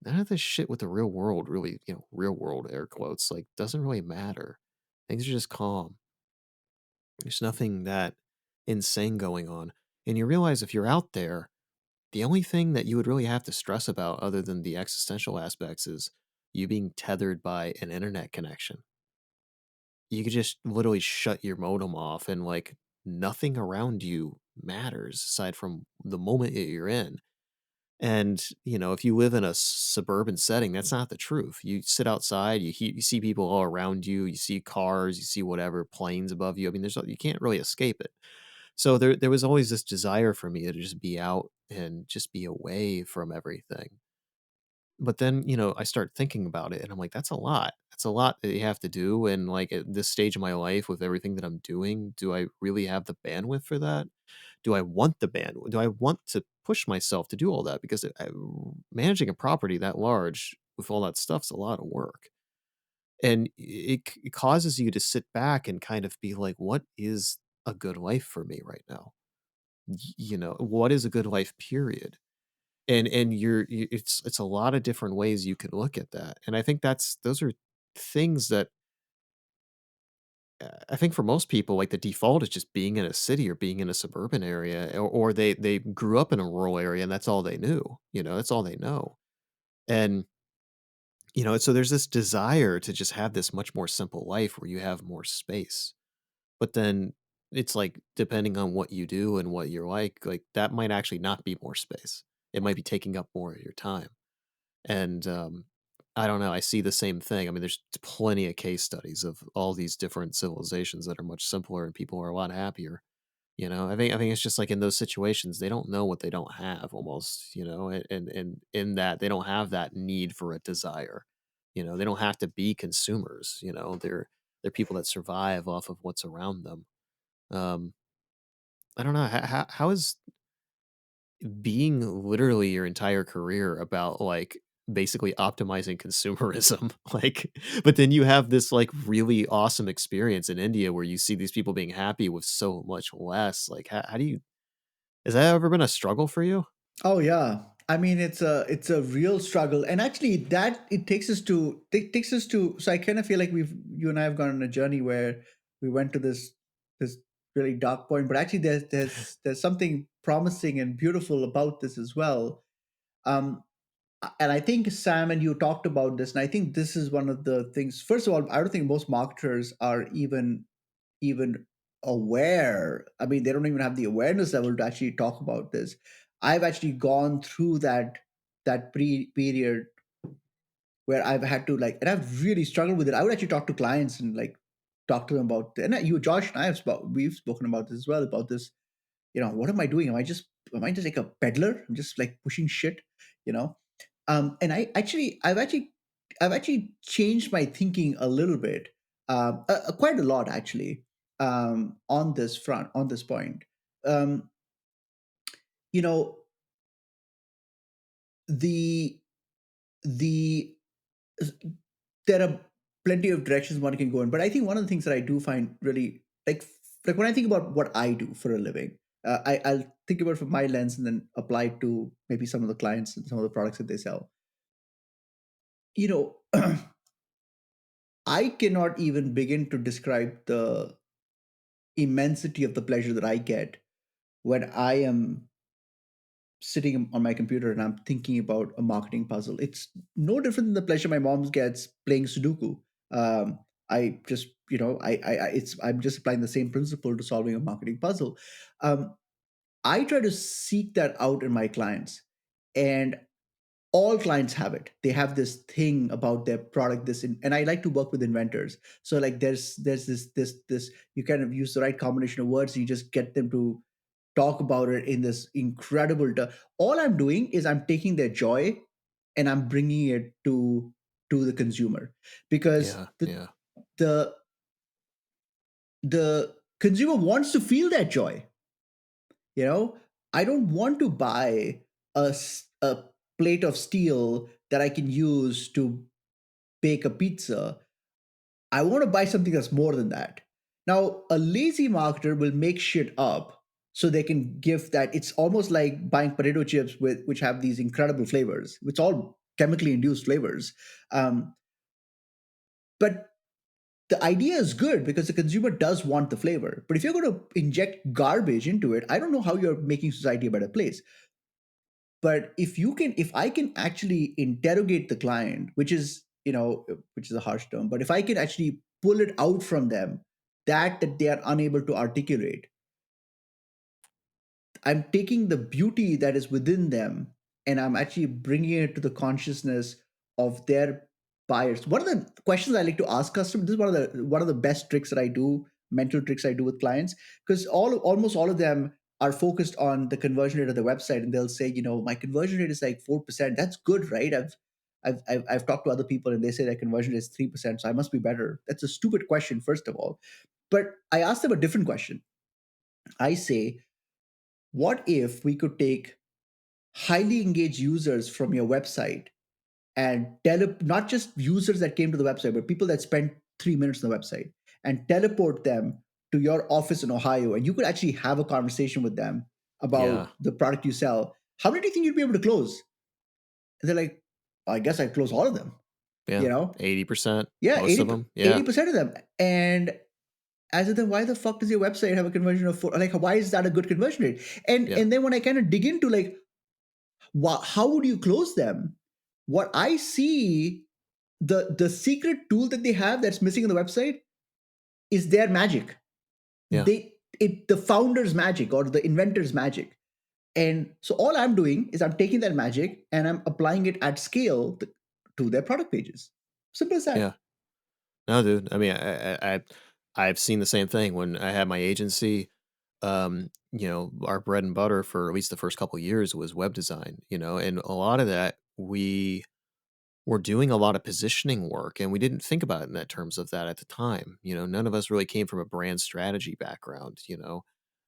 none of this shit with the real world really, you know, real world air quotes, like doesn't really matter. Things are just calm. There's nothing that insane going on. And you realize if you're out there, the only thing that you would really have to stress about other than the existential aspects is you being tethered by an internet connection. You could just literally shut your modem off and like nothing around you matters aside from the moment that you're in. And, you know, if you live in a suburban setting, that's not the truth. You sit outside, you see people all around you, you see cars, you see whatever, planes above you. I mean, you can't really escape it. So there was always this desire for me to just be out and just be away from everything. But then, I start thinking about it and I'm like, that's a lot. That's a lot that you have to do. And like at this stage of my life with everything that I'm doing, do I really have the bandwidth for that? Do I want the bandwidth? Do I want to push myself to do all that? Because managing a property that large with all that stuff's a lot of work. And it causes you to sit back and kind of be like, what is a good life for me right now? What is a good life, period? And it's a lot of different ways you can look at that. And I think those are things that I think for most people, like the default is just being in a city or being in a suburban area, or they grew up in a rural area and that's all they knew. That's all they know. And so there's this desire to just have this much more simple life where you have more space. But then it's like depending on what you do and what you're like that might actually not be more space. It might be taking up more of your time. And I don't know. I see the same thing. I mean, there's plenty of case studies of all these different civilizations that are much simpler and people are a lot happier. I think it's just like in those situations, they don't know what they don't have almost, and in that they don't have that need for a desire. They don't have to be consumers, they're people that survive off of what's around them. Um, I don't know. How is being literally your entire career about like basically optimizing consumerism like but then you have this like really awesome experience in India where you see these people being happy with so much less, like how do you has that ever been a struggle for you? Oh yeah. I mean, it's a real struggle, and actually, that it takes us to. So I kind of feel like you and I have gone on a journey where we went to this really dark point, but actually, there's something promising and beautiful about this as well. Um, and I think Sam and you talked about this, and I think this is one of the things. First of all, I don't think most marketers are even aware. I mean, they don't even have the awareness level to actually talk about this. I've actually gone through that period where I've had to like, and I've really struggled with it. I would actually talk to clients and like talk to them about, and you, Josh, and we've spoken about this as well, about this. What am I doing? Am I just like a peddler? I'm just like pushing shit, you know. And I've actually changed my thinking a little bit, quite a lot actually, on this front, on this point. Um, you know, the the there are plenty of directions one can go in, but I think one of the things that I do find really like when I think about what I do for a living, I'll think about it from my lens and then apply it to maybe some of the clients and some of the products that they sell. You know, I cannot even begin to describe the immensity of the pleasure that I get when I am sitting on my computer and I'm thinking about a marketing puzzle. It's no different than the pleasure my mom gets playing Sudoku. I just, I'm just applying the same principle to solving a marketing puzzle. Um, I try to seek that out in my clients, and all clients have it. They have this thing about their product, and I like to work with inventors. So like there's this you kind of use the right combination of words, you just get them to talk about it in this incredible all I'm doing is I'm taking their joy and I'm bringing it to the consumer, because Yeah, the yeah. the the consumer wants to feel that joy. you know I don't want to buy a plate of steel that I can use to bake a pizza. I want to buy something that's more than that. Now, a lazy marketer will make shit up so they can give that. It's almost like buying potato chips which have these incredible flavors. It's all chemically induced flavors. Um, but the idea is good because the consumer does want the flavor. But if you're going to inject garbage into it, I don't know how you're making society a better place. But if I can actually interrogate the client, which is a harsh term, but if I can actually pull it out from them, that they are unable to articulate, I'm taking the beauty that is within them and I'm actually bringing it to the consciousness of their buyers. One of the questions I like to ask customers, this is one of the best tricks that I do mental tricks I do with clients, because almost all of them are focused on the conversion rate of the website, and they'll say, my conversion rate is like 4%. That's good, right? I've talked to other people and they say their conversion rate is 3%, so I must be better. That's a stupid question, first of all. But I asked them a different question. I say, what if we could take highly engaged users from your website and not just users that came to the website, but people that spent 3 minutes on the website, and teleport them to your office in Ohio, and you could actually have a conversation with them Yeah. about the product you sell. How many do you think you'd be able to close? And they're like, I guess I'd close all of them. Yeah. 80%. Yeah, Most of them. Yeah. 80% of them. And I said, then why the fuck does your website have a conversion of 4? Like, why is that a good conversion rate? And then when I kind of dig into like, how would you close them? What I see, the secret tool that they have that's missing on the website is their magic. Yeah. The founder's magic or the inventor's magic. And so all I'm doing is I'm taking that magic and I'm applying it at scale to their product pages. Simple as that. Yeah. No, dude. I mean, I've seen the same thing when I had my agency. Our bread and butter for at least the first couple of years was web design. And a lot of that we were doing a lot of positioning work, and we didn't think about it in that terms of that at the time. None of us really came from a brand strategy background.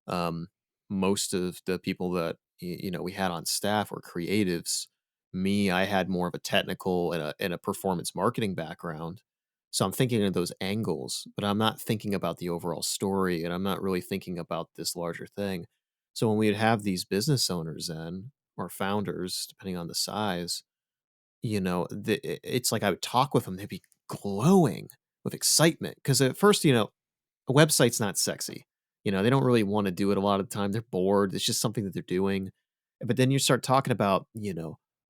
Um, most of the people that we had on staff were creatives. Me, I had more of a technical and a performance marketing background. So I'm thinking of those angles, but I'm not thinking about the overall story, and I'm not really thinking about this larger thing. So when we'd have these business owners in, or founders, depending on the size, it's like I would talk with them, they'd be glowing with excitement. Because at first, a website's not sexy. They don't really want to do it a lot of the time. They're bored. It's just something that they're doing. But then you start talking about,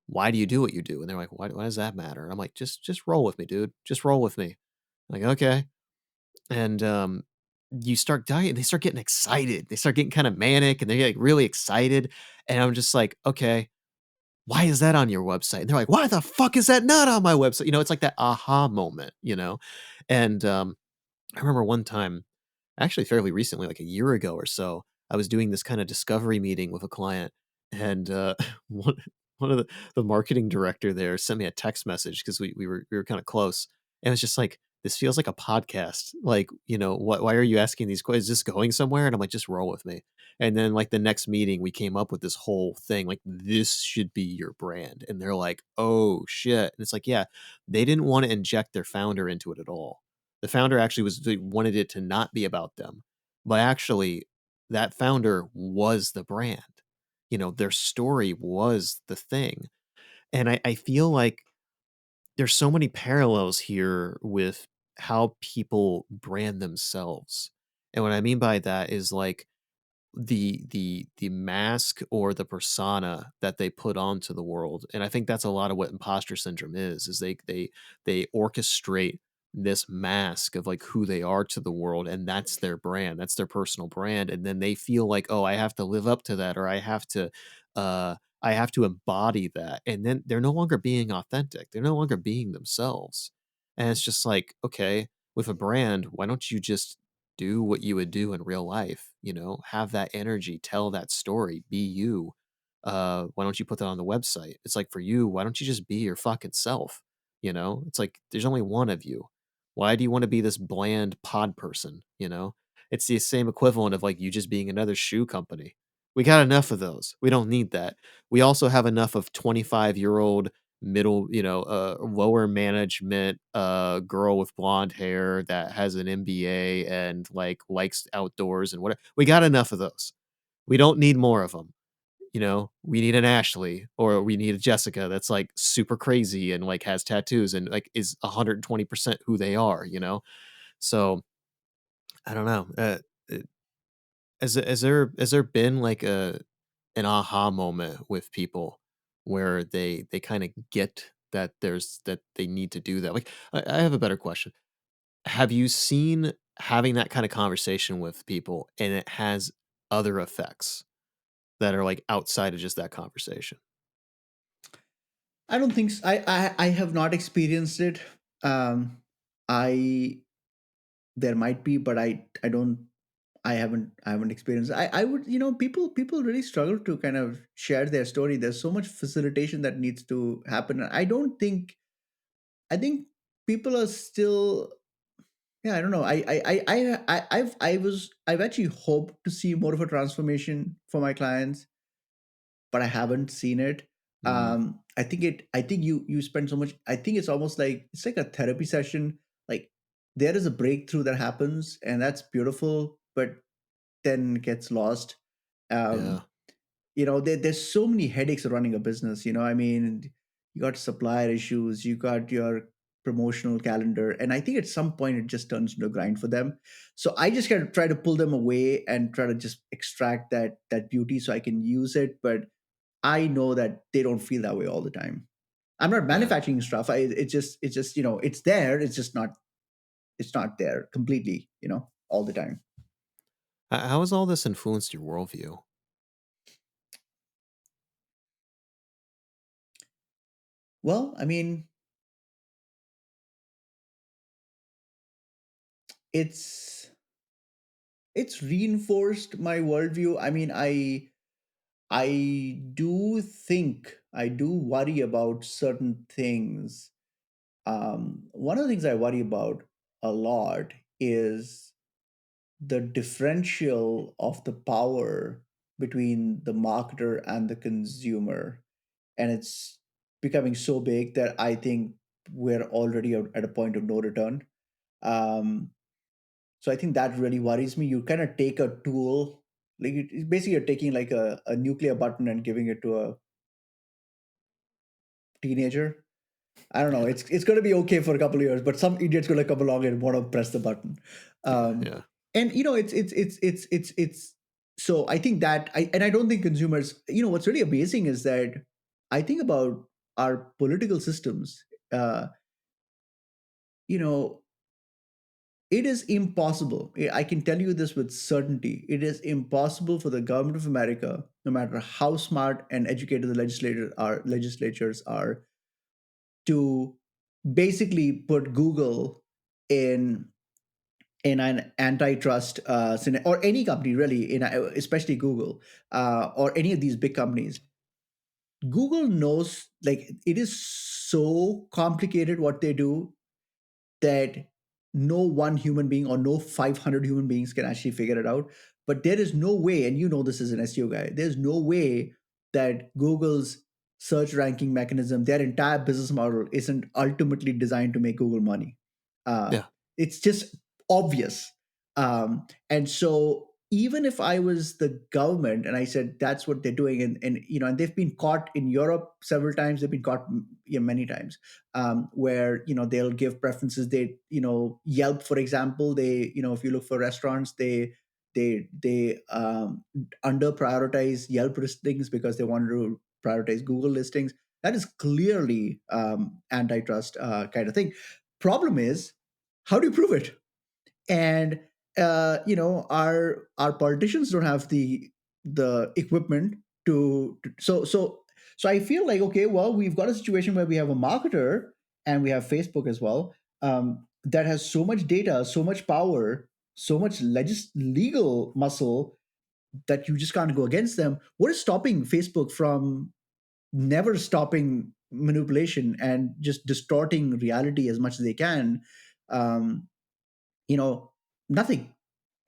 why do you do what you do? And they're like, why does that matter? And I'm like, just roll with me, dude. Just roll with me. Like, okay. And you start dying. They start getting excited. They start getting kind of manic, and they're like really excited. And I'm just like, okay, why is that on your website? And they're like, why the fuck is that not on my website? It's like that aha moment. And I remember one time, actually fairly recently, like a year ago or so, I was doing this kind of discovery meeting with a client, and one one of the marketing director there sent me a text message because we were kind of close, and it's just like, this feels like a podcast. Like, why are you asking these questions? Is this going somewhere? And I'm like, just roll with me. And then like the next meeting, we came up with this whole thing, like, this should be your brand. And they're like, oh shit. And it's like, yeah, they didn't want to inject their founder into it at all. The founder actually they wanted it to not be about them, but actually that founder was the brand. Their story was the thing. And I feel like there's so many parallels here with how people brand themselves. And what I mean by that is like the mask or the persona that they put onto the world. And I think that's a lot of what imposter syndrome is they orchestrate this mask of like who they are to the world, and that's their brand, that's their personal brand. And then they feel like, oh, I have to live up to that, or I have to embody that. And then they're no longer being authentic, they're no longer being themselves. And it's just like, okay, with a brand, why don't you just do what you would do in real life, have that energy, tell that story, be you. Why don't you put that on the website? It's like, for you, why don't you just be your fucking self? It's like, there's only one of you. Why do you want to be this bland pod person? It's the same equivalent of like you just being another shoe company. We got enough of those. We don't need that. We also have enough of 25-year-old middle, lower management girl with blonde hair that has an MBA and like likes outdoors and whatever. We got enough of those. We don't need more of them. We need an Ashley, or we need a Jessica that's like super crazy and like has tattoos and like is 120% who they are. So I don't know. Uh, has there been like an aha moment with people where they kind of get that they need to do that? Like, I have a better question. Have you seen having that kind of conversation with people and it has other effects that are like outside of just that conversation? I don't think so. I have not experienced it. I there might be, but I don't, I haven't experienced. I would, people really struggle to kind of share their story. There's so much facilitation that needs to happen. I think people are still, yeah, I don't know. I've actually hoped to see more of a transformation for my clients, but I haven't seen it. Mm, I think you spend so much. I think it's almost like it's like a therapy session. Like there is a breakthrough that happens, and that's beautiful, but then gets lost. yeah. Um, there's so many headaches of running a business. I mean, you got supplier issues, you got your promotional calendar, and I think at some point it just turns into a grind for them. So I just gotta try to pull them away and try to just extract that beauty so I can use it. But I know that they don't feel that way all the time. I'm not Yeah. manufacturing stuff. It's just it's there. It's not there completely. All the time. How has all this influenced your worldview? Well, I mean, it's it's reinforced my worldview. I mean, I do worry about certain things. One of the things I worry about a lot is the differential of the power between the marketer and the consumer, and it's becoming so big that I think we're already at a point of no return. Um, so I think that really worries me. You kind of take a tool, like basically you're taking like a nuclear button and giving it to a teenager. I don't know. It's going to be okay for a couple of years, but some idiot's going to come along and want to press the button. Yeah, Um, yeah. and it's. So I think that I don't think consumers. What's really amazing is that I think about our political systems. Uh, you know, it is impossible. I can tell you this with certainty. It is impossible for the government of America, no matter how smart and educated the legislatures are, to basically put Google in an antitrust or any company really, especially Google or any of these big companies. Google knows, like, it is so complicated what they do that no one human being or no 500 human beings can actually figure it out. But there is no way, and this as an SEO guy, there's no way that Google's search ranking mechanism, their entire business model, isn't ultimately designed to make Google money. Uh, Yeah. it's just obvious. And so even if I was the government and I said that's what they're doing, and they've been caught in Europe several times, they've been caught many times, where they'll give preferences. They Yelp, for example, they if you look for restaurants, they under prioritize Yelp listings because they wanted to prioritize Google listings. That is clearly antitrust kind of thing. Problem is, how do you prove it? And our politicians don't have the equipment so I feel like, okay, well, we've got a situation where we have a marketer and we have Facebook as well, that has so much data, so much power, so much legal muscle that you just can't go against them. What is stopping Facebook from never stopping manipulation and just distorting reality as much as they can? um, Nothing.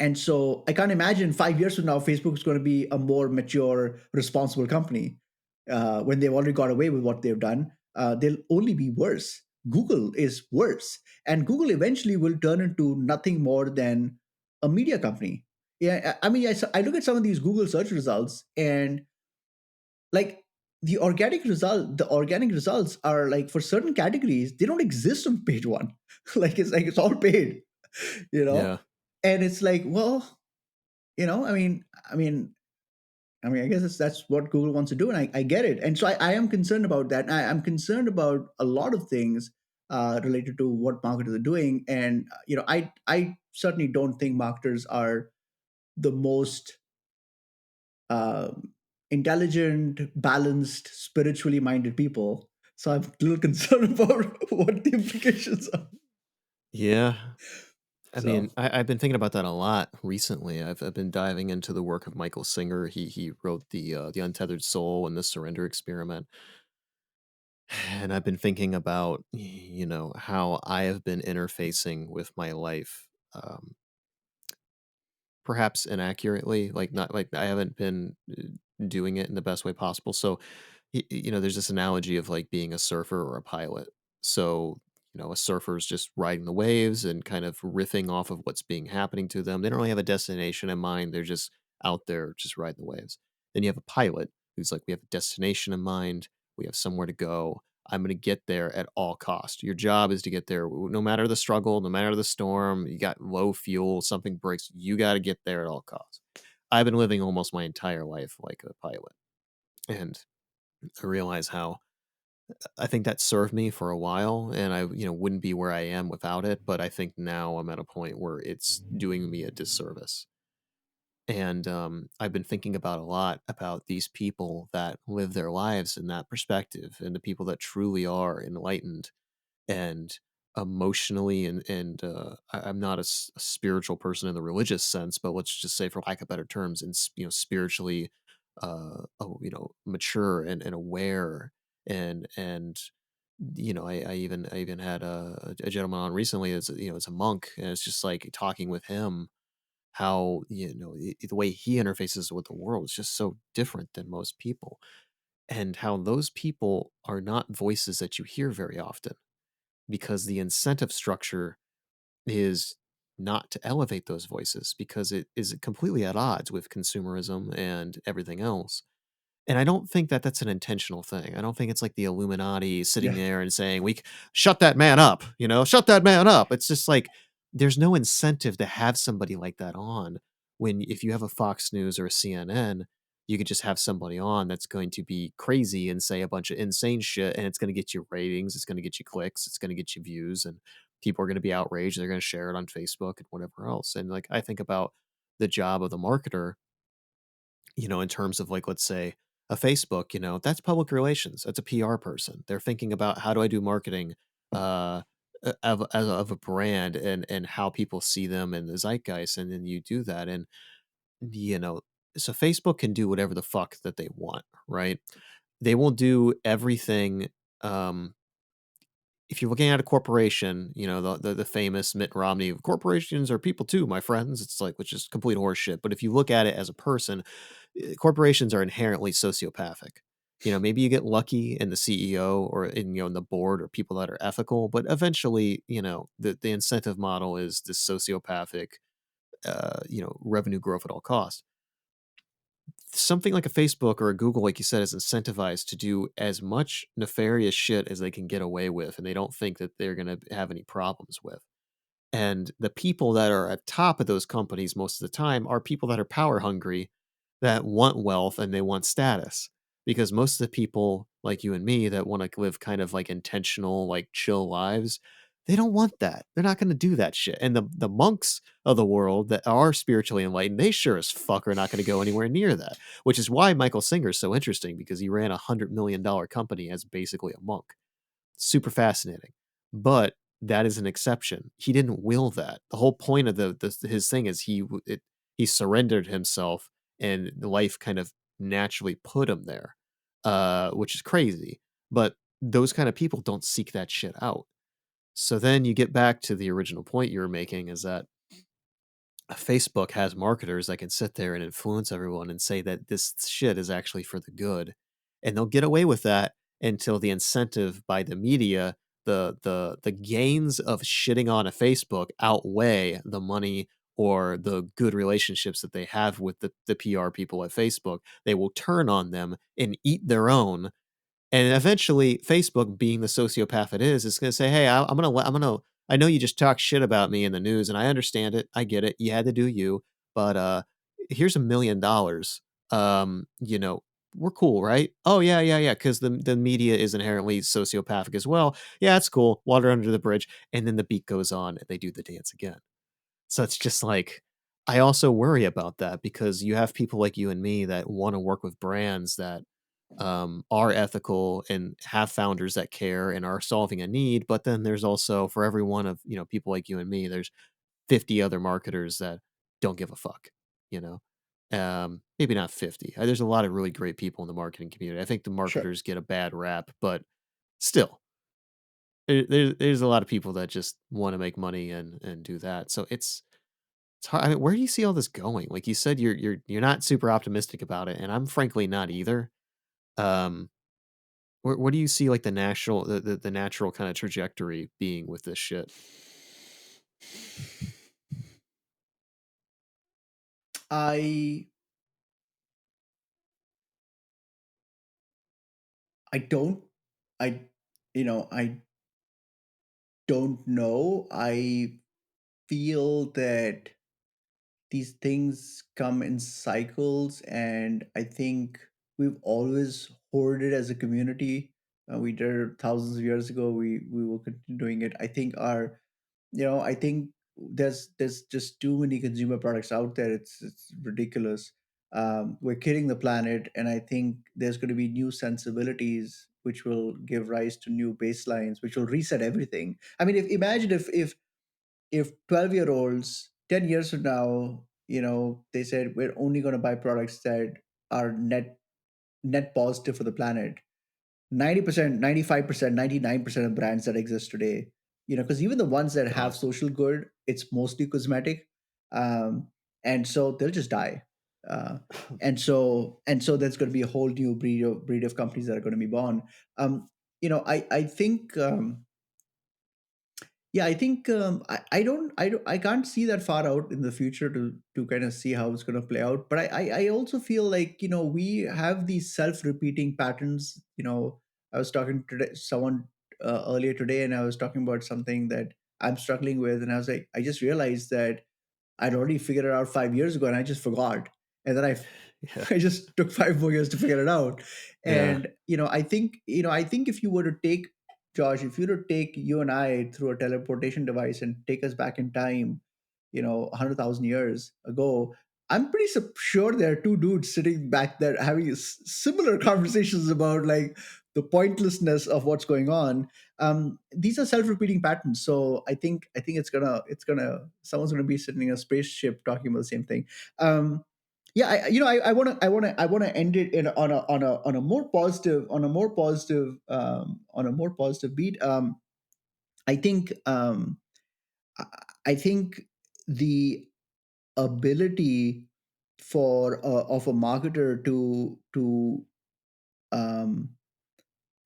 And so I can't imagine 5 years from now, Facebook is going to be a more mature, responsible company. When they've already got away with what they've done, they'll only be worse. Google is worse. And Google eventually will turn into nothing more than a media company. Yeah, I mean, I look at some of these Google search results, and like the organic results are like, for certain categories, they don't exist on page one. It's all paid, you know? Yeah. And it's like, well, I guess that's what Google wants to do, and I get it. And so I am concerned about that. I'm concerned about a lot of things related to what marketers are doing. And I certainly don't think marketers are the most intelligent, balanced, spiritually minded people. So I'm a little concerned about what the implications are. Yeah. I So mean, I've been thinking about that a lot recently. I've been diving into the work of Michael Singer. He wrote the Untethered Soul and the Surrender Experiment, and I've been thinking about how I have been interfacing with my life, perhaps inaccurately, like not like I haven't been doing it in the best way possible. So there's this analogy of like being a surfer or a pilot. So, a surfer is just riding the waves and kind of riffing off of what's being happening to them. They don't really have a destination in mind. They're just out there just riding the waves. Then you have a pilot who's like, we have a destination in mind. We have somewhere to go. I'm going to get there at all cost. Your job is to get there no matter the struggle, no matter the storm. You got low fuel, something breaks. You got to get there at all costs. I've been living almost my entire life like a pilot. And I realize how I think that served me for a while, and I, wouldn't be where I am without it. But I think now I'm at a point where it's doing me a disservice. And I've been thinking about a lot about these people that live their lives in that perspective, and the people that truly are enlightened and emotionally and I'm not a spiritual person in the religious sense, but let's just say, for lack of better terms, and spiritually, mature and aware and I even had a gentleman on recently as a monk, and it's just like talking with him how the way he interfaces with the world is just so different than most people, and how those people are not voices that you hear very often because the incentive structure is not to elevate those voices because it is completely at odds with consumerism and everything else. And I don't think that that's an intentional thing. I don't think it's like the Illuminati sitting yeah, there and saying, shut that man up, shut that man up. It's just like there's no incentive to have somebody like that on when if you have a Fox News or a CNN, you could just have somebody on that's going to be crazy and say a bunch of insane shit, and it's going to get you ratings, it's going to get you clicks, it's going to get you views, and people are going to be outraged. They're going to share it on Facebook and whatever else. And like I think about the job of the marketer, in terms of like, let's say a Facebook, that's public relations. That's a PR person. They're thinking about how do I do marketing of a brand and how people see them in the zeitgeist. And then you do that. And, you know, so Facebook can do whatever the fuck that they want, right? They will do everything. Um, if you're looking at a corporation, the famous Mitt Romney, corporations are people too, my friends. It's like, which is complete horseshit. But if you look at it as a person, corporations are inherently sociopathic. Maybe you get lucky in the CEO or in the board or people that are ethical, but eventually, the incentive model is this sociopathic, revenue growth at all costs. Something like a Facebook or a Google, like you said, is incentivized to do as much nefarious shit as they can get away with, and they don't think that they're going to have any problems with. And the people that are at top of those companies most of the time are people that are power hungry, that want wealth and they want status. Because most of the people like you and me that want to live kind of like intentional, like chill lives, they don't want that. They're not going to do that shit. And the monks of the world that are spiritually enlightened, they sure as fuck are not going to go anywhere near that. Which is why Michael Singer is so interesting, because he ran $100 million company as basically a monk. Super fascinating. But that is an exception. He didn't will that. The whole point of his thing is he surrendered himself, and life kind of naturally put him there, which is crazy. But those kind of people don't seek that shit out. So then you get back to the original point you were making, is that Facebook has marketers that can sit there and influence everyone and say that this shit is actually for the good. And they'll get away with that until the incentive by the media, the gains of shitting on a Facebook outweigh the money or the good relationships that they have with the PR people at Facebook. They will turn on them and eat their own, and eventually, Facebook, being the sociopath it is going to say, "Hey, I know you just talk shit about me in the news, and I understand it. I get it. You had to do you, but here's $1 million. We're cool, right? Oh yeah, yeah, yeah. Because the media is inherently sociopathic as well. Yeah, it's cool. Water under the bridge, and then the beat goes on, and they do the dance again. So it's just like, I also worry about that because you have people like you and me that want to work with brands that are ethical and have founders that care and are solving a need. But then there's also, for every one of people like you and me, there's 50 other marketers that don't give a fuck, you know. Maybe not 50. There's a lot of really great people in the marketing community. I think the Sure. marketers get a bad rap, but still, there's a lot of people that just want to make money and do that. So it's hard. I mean, where do you see all this going? Like you said, you're not super optimistic about it, and I'm frankly not either. Um, where do you see like the natural kind of trajectory being with this shit? I I don't I I don't know. I feel that these things come in cycles, and I think we've always hoarded as a community. We did it thousands of years ago. We will continue doing it. I think I think there's just too many consumer products out there. It's ridiculous. We're killing the planet, and I think there's going to be new sensibilities which will give rise to new baselines, which will reset everything. I mean, if imagine if 12-year-olds 10 years from now, they said we're only going to buy products that are net positive for the planet. 90%, 95%, 99% of brands that exist today, because even the ones that have Gone. social good, it's mostly cosmetic. um, and so they'll just die. And so there's going to be a whole new breed of companies that are going to be born. I think yeah, I think I can't see that far out in the future to kind of see how it's going to play out. But I also feel like we have these self-repeating patterns. I was talking to someone earlier today, and I was talking about something that I'm struggling with, and I was like, I just realized that I'd already figured it out 5 years ago, and I just forgot. And then Yeah. I just took 5 more years to figure it out. Yeah. And I think if you were to take Josh, if you were to take you and I through a teleportation device and take us back in time, 100,000 years ago, I'm pretty sure there are two dudes sitting back there having similar conversations about like the pointlessness of what's going on. These are self-repeating patterns, so I think it's gonna someone's gonna be sitting in a spaceship talking about the same thing. Yeah, I want to end it on a more positive beat. I think I I think the ability for of a marketer to um,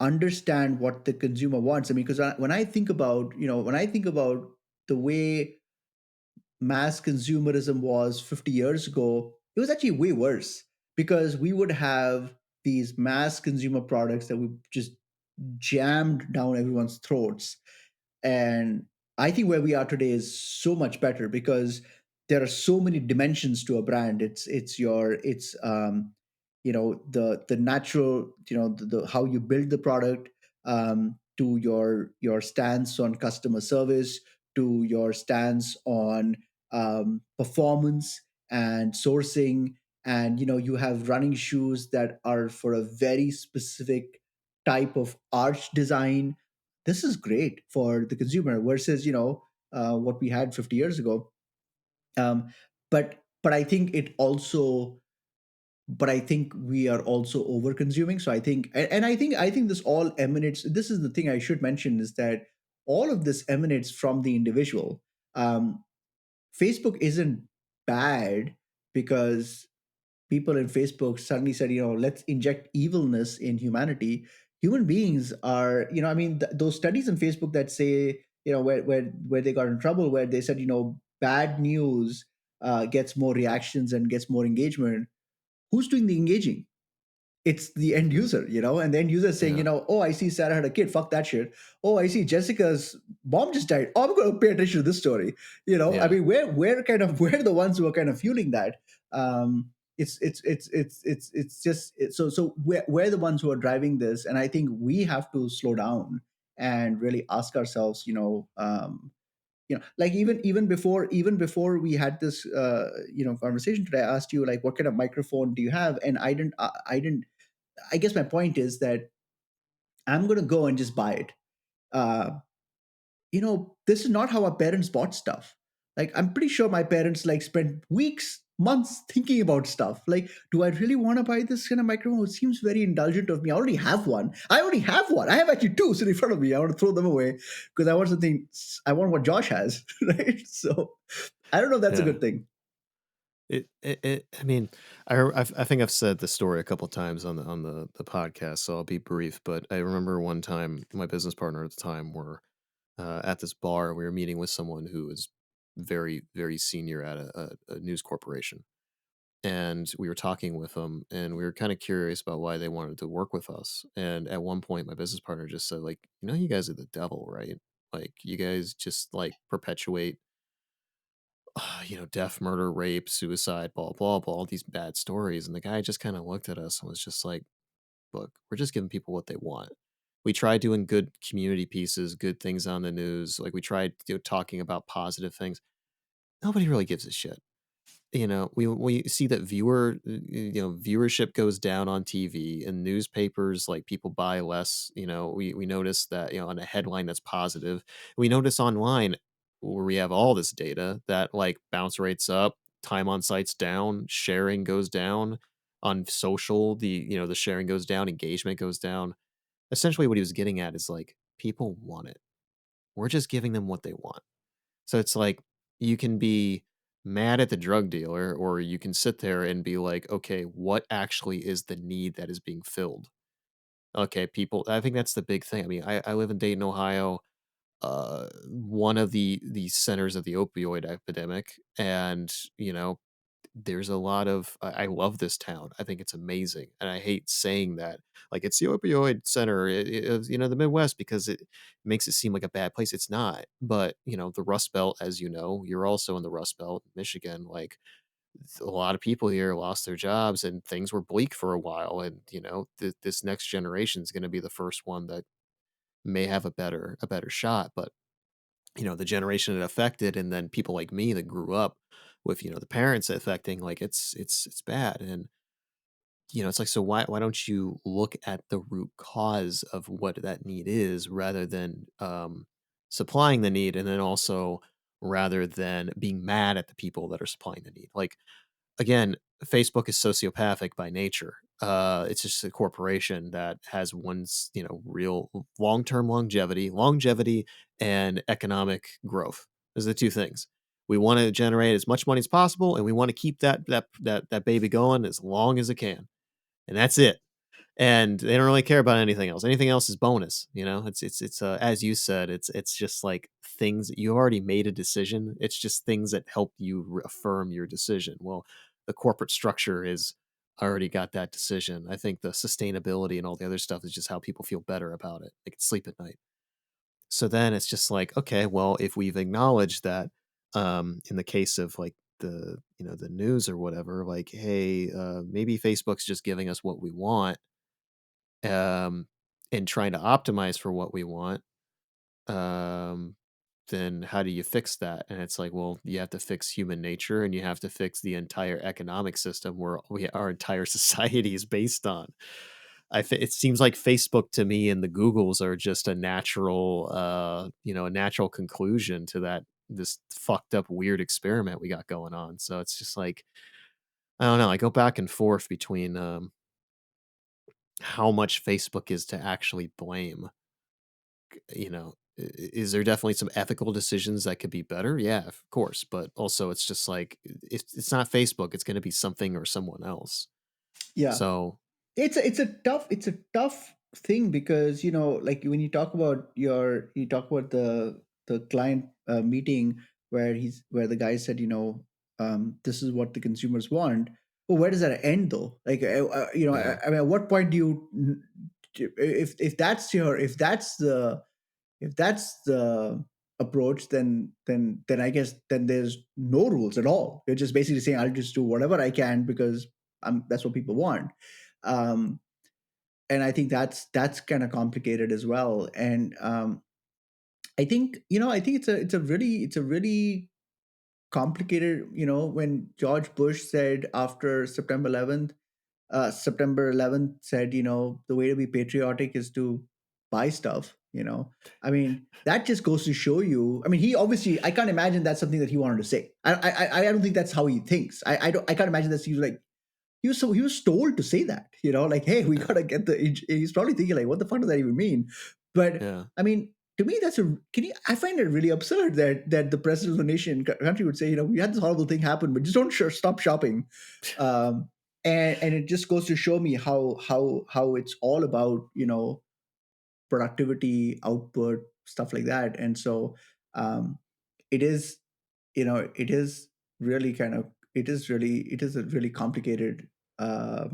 understand what the consumer wants. I mean, because when I think about the way mass consumerism was 50 years ago, it was actually way worse, because we would have these mass consumer products that we just jammed down everyone's throats. And I think where we are today is so much better, because there are so many dimensions to a brand. It's the natural, the how you build the product, to your stance on customer service, to your stance on performance and sourcing. And you have running shoes that are for a very specific type of arch design. This is great for the consumer versus what we had 50 years ago. Um, but I think we are also over consuming. So I think, and I think this all emanates, this is the thing I should mention, is that all of this emanates from the individual. um, Facebook isn't bad because people in Facebook suddenly said, let's inject evilness in humanity. Human beings are, I mean, those studies on Facebook that say, where they got in trouble, where they said, bad news gets more reactions and gets more engagement. Who's doing the engaging? It's the end user, and the end user is saying, Yeah. oh, I see Sarah had a kid, fuck that shit. Oh, I see Jessica's mom just died. Oh, I'm going to pay attention to this story. I Yeah. mean, we're the ones who are kind of fueling that. It's just so we're the ones who are driving this, and I think we have to slow down and really ask ourselves, like even before we had this conversation today, I asked you like, what kind of microphone do you have? And I didn't. I guess my point is that I'm going to go and just buy it. uh this is not how our parents bought stuff. Like, I'm pretty sure my parents like spent weeks, months thinking about stuff. Like, do I really want to buy this kind of microphone? It seems very indulgent of me. I already have one. I have actually two sitting in front of me. I want to throw them away because I want something. I want what Josh has, right? So I don't know if that's a Yeah. good thing. I mean, I think I've said the story a couple times on the podcast, so I'll be brief. But I remember one time, my business partner at the time were at this bar. We were meeting with someone who was very, very senior at a news corporation, and we were talking with them, and we were kind of curious about why they wanted to work with us. And at one point, my business partner just said, like, you guys are the devil, right? Like, you guys just like perpetuate death, murder, rape, suicide, blah, blah, blah, all these bad stories. And the guy just kind of looked at us and was just like, look, we're just giving people what they want. We try doing good community pieces, good things on the news. Like, we tried talking about positive things. Nobody really gives a shit. We see that viewership goes down on TV and newspapers, like people buy less. We notice that, on a headline that's positive. We notice online where we have all this data that like bounce rates up, time on sites down, sharing goes down on social, the sharing goes down, engagement goes down. Essentially what he was getting at is like people want it. We're just giving them what they want. So it's like you can be mad at the drug dealer, or you can sit there and be like, okay, what actually is the need that is being filled? Okay, people, I think that's the big thing. I mean, I live in Dayton, Ohio, one of the centers of the opioid epidemic. And, there's a lot of I love this town. I think it's amazing, and I hate saying that like it's the opioid center of the Midwest, because it makes it seem like a bad place. It's not, but the Rust Belt, as you're also in the Rust Belt, Michigan. Like a lot of people here lost their jobs, and things were bleak for a while. And this next generation is going to be the first one that may have a better shot, but the generation it affected, and then people like me that grew up with the parents affecting, like it's bad. And it's like, so why don't you look at the root cause of what that need is, rather than supplying the need, and then also rather than being mad at the people that are supplying the need. Like, again, Facebook is sociopathic by nature. It's just a corporation that has real long-term longevity and economic growth. Those are the two things. We want to generate as much money as possible, and we want to keep that baby going as long as it can, and that's it. And they don't really care about anything else. Anything else is bonus. It's as you said, it's just like things that you already made a decision. It's just things that help you affirm your decision. Well, the corporate structure is already got that decision. I think the sustainability and all the other stuff is just how people feel better about it. They can sleep at night. So then it's just like, okay, well, if we've acknowledged that, in the case of like the news or whatever, like, hey, maybe Facebook's just giving us what we want, um, and trying to optimize for what we want, um, then how do you fix that? And it's like, well, you have to fix human nature, and you have to fix the entire economic system where our entire society is based on. It seems like Facebook to me and the Googles are just a natural conclusion to this fucked up weird experiment we got going on. So it's just like, I don't know. I go back and forth between how much Facebook is to actually blame. Is there definitely some ethical decisions that could be better? Yeah, of course. But also, it's just like, if it's not Facebook, it's going to be something or someone else. Yeah. So, It's a tough thing, because like when you talk about the client meeting where the guy said, this is what the consumers want. Well, where does that end though? Like, yeah. I mean, at what point do if that's the approach, then I guess then there's no rules at all. You're just basically saying, I'll just do whatever I can because that's what people want. um, and I think that's kind of complicated as well. And I think it's a really complicated. When George Bush said after September 11th said, the way to be patriotic is to buy stuff. I mean, that just goes to show you. I mean, he obviously, I can't imagine that's something that he wanted to say. I don't think that's how he thinks. I can't imagine that he's like, he was told to say that, like, hey, we gotta get he's probably thinking like, what the fuck does that even mean? But Yeah. I mean, to me, I find it really absurd that the president of the nation country would say, we had this horrible thing happen, but just don't stop shopping. And it just goes to show me how it's all about, productivity, output, stuff like that. And so um, it is, it is really kind of, it is a really complicated, uh,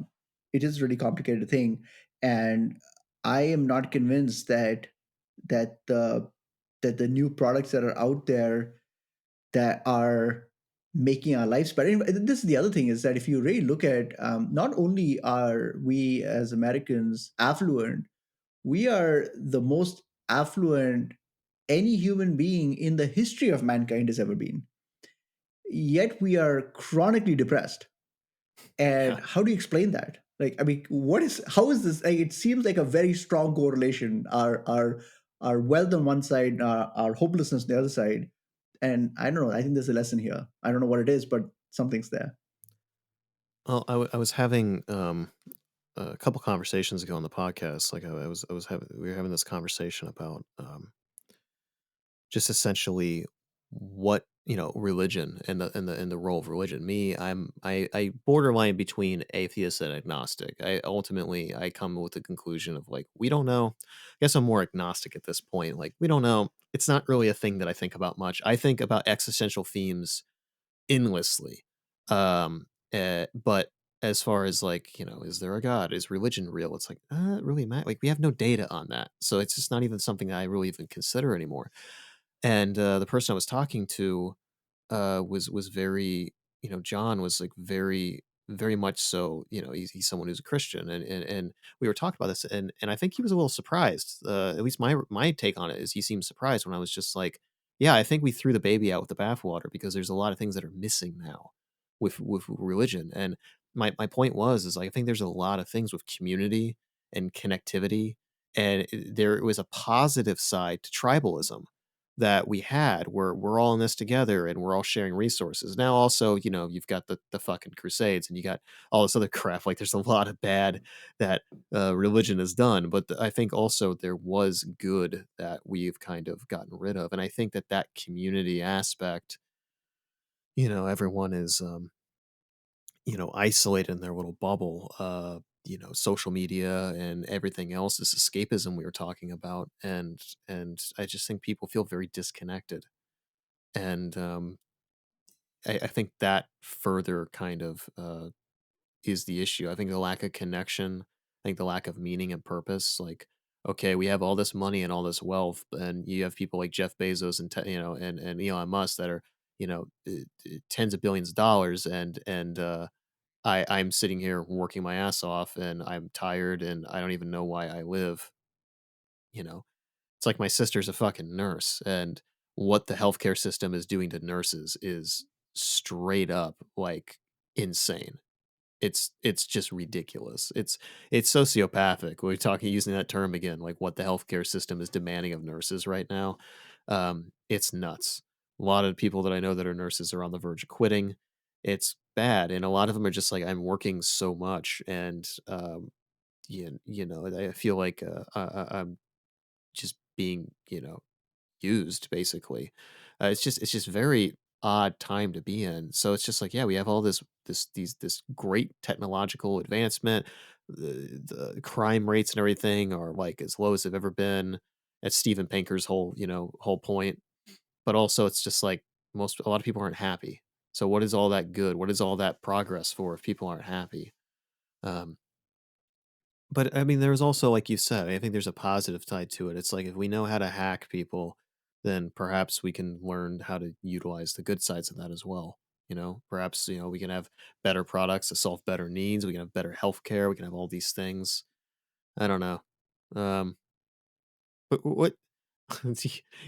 it is a really complicated thing. And I am not convinced that the that the new products that are out there that are making our lives better. And this is the other thing, is that if you really look at, not only are we as Americans affluent, we are the most affluent any human being in the history of mankind has ever been. Yet we are chronically depressed. And Yeah. how do you explain that? Like, I mean, how is this? Like, it seems like a very strong correlation. Our wealth on one side, our hopelessness on the other side. And I don't know. I think there's a lesson here. I don't know what it is, but something's there. Well, I was having a couple conversations ago on the podcast. Like I was having, we were having this conversation about just essentially what, religion and the role of religion. Me, I borderline between atheist and agnostic. I come with the conclusion of like, we don't know. I guess I'm more agnostic at this point. Like, we don't know. It's not really a thing that I think about much. I think about existential themes endlessly. But as far as like, is there a God? Is religion real? It's like, really, Matt. Like, we have no data on that, so it's just not even something that I really even consider anymore. And the person I was talking to was very, John was like very much so. He's someone who's a Christian, and we were talking about this, and I think he was a little surprised. At least my take on it is he seemed surprised when I was just like, yeah, I think we threw the baby out with the bathwater because there's a lot of things that are missing now with religion. And my point is like, I think there's a lot of things with community and connectivity, and there was a positive side to tribalism that we had, where we're all in this together and we're all sharing resources. Now also, you've got the fucking crusades and you got all this other crap. Like, there's a lot of bad that religion has done, but I think also there was good that we've kind of gotten rid of. And I think that community aspect, everyone is isolated in their little bubble. Social media and everything else is escapism we were talking about, and I just think people feel very disconnected. And I think that further kind of is the issue. I think the lack of connection, I think the lack of meaning and purpose. Like, okay, we have all this money and all this wealth, and you have people like Jeff Bezos and and Elon Musk that are tens of billions of dollars, and I'm sitting here working my ass off, and I'm tired, and I don't even know why I live. You know, it's like my sister's a fucking nurse, and what the healthcare system is doing to nurses is straight up like insane. It's just ridiculous. It's sociopathic. We're talking using that term again, like what the healthcare system is demanding of nurses right now. It's nuts. A lot of people that I know that are nurses are on the verge of quitting. It's bad, and a lot of them are just like, I'm working so much, and I feel like I'm just being used basically. It's just very odd time to be in. So it's just like, yeah, we have all this great technological advancement. The crime rates and everything are like as low as they've ever been. That's Steven Pinker's whole point. But also it's just like a lot of people aren't happy. So what is all that good? What is all that progress for if people aren't happy? Um, but I mean, there's also, like you said, I think there's a positive side to it. It's like if we know how to hack people, then perhaps we can learn how to utilize the good sides of that as well. Perhaps we can have better products to solve better needs. We can have better healthcare. We can have all these things. I don't know. Um, but what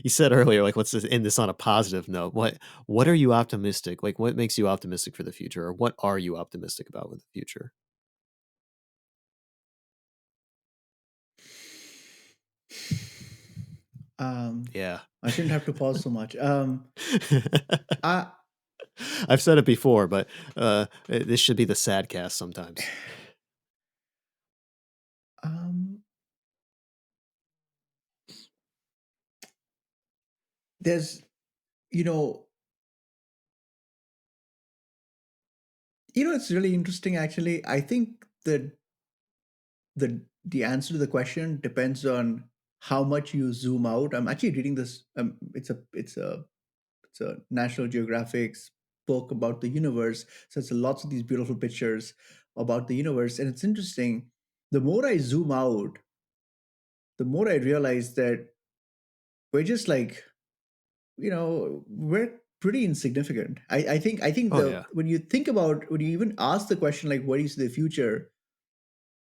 you said earlier, like, let's just end this on a positive note. What are you optimistic? Like, what makes you optimistic for the future, or what are you optimistic about with the future? Yeah. I shouldn't have to pause so much. I, I've said it before, but this should be the sad cast sometimes. um, there's, you know, it's really interesting actually. I think that the answer to the question depends on how much you zoom out. I'm actually reading this. It's a National Geographic's book about the universe. So it's lots of these beautiful pictures about the universe, and it's interesting. The more I zoom out, the more I realize that we're just like, we're pretty insignificant. I think Oh the yeah. when you think about, when you even ask the question like, what is the future,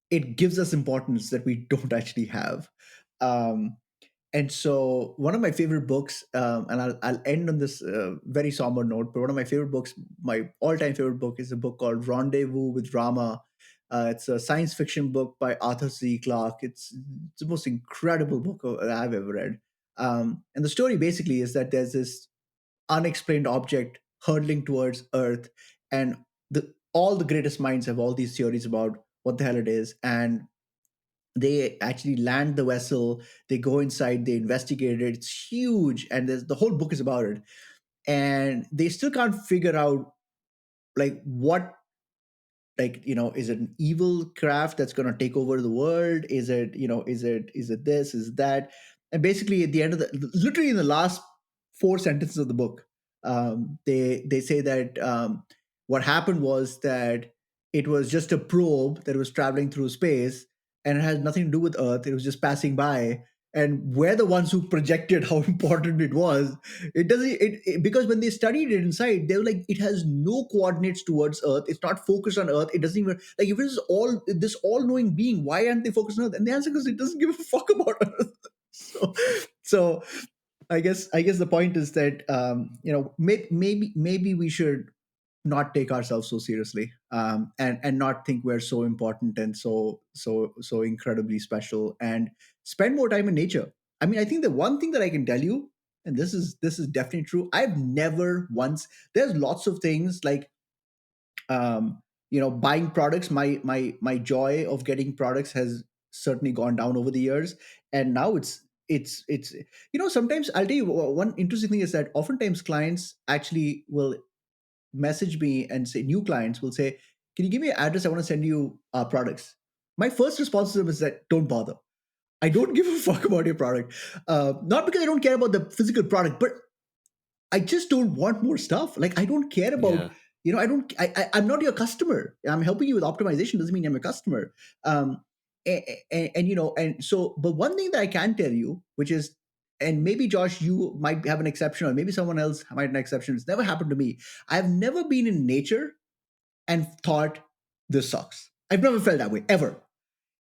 it gives us importance that we don't actually have. Um, and so one of my favorite books, and I'll end on this very somber note, but one of my favorite books, my all-time favorite book, is a book called Rendezvous with Rama. It's a science fiction book by Arthur C. Clarke. It's the most incredible book I've ever read. And the story basically is that there's this unexplained object hurtling towards Earth, and all the greatest minds have all these theories about what the hell it is. And they actually land the vessel, they go inside, they investigate it. It's huge, and the whole book is about it. And they still can't figure out like what, like, is it an evil craft that's going to take over the world? Is it, is it this, is that? And basically at the end of literally in the last four sentences of the book, they say that what happened was that it was just a probe that was traveling through space, and it had nothing to do with Earth. It was just passing by, and we're the ones who projected how important it was. It doesn't because when they studied it inside, they were like, it has no coordinates towards Earth. It's not focused on Earth. It doesn't even, like, if it's all this all-knowing being, why aren't they focused on Earth? And the answer is it doesn't give a fuck about Earth. So I guess the point is that maybe we should not take ourselves so seriously, and not think we're so important and so incredibly special, and spend more time in nature. I mean, I think the one thing that I can tell you, and this is definitely true, I've never once, there's lots of things like, buying products, my joy of getting products has certainly gone down over the years. And now it's sometimes I'll tell you one interesting thing is that oftentimes clients actually will message me and say, new clients will say, can you give me an address, I want to send you products. My first response to them is that don't bother. I don't give a fuck about your product. Not because I don't care about the physical product, but I just don't want more stuff. Like, I don't care about, Yeah. I don't, I'm not your customer. I'm helping you with optimization doesn't mean I'm a customer. And so, but one thing that I can tell you, which is, and maybe Josh, you might have an exception, or maybe someone else might have an exception. It's never happened to me. I've never been in nature and thought this sucks. I've never felt that way ever.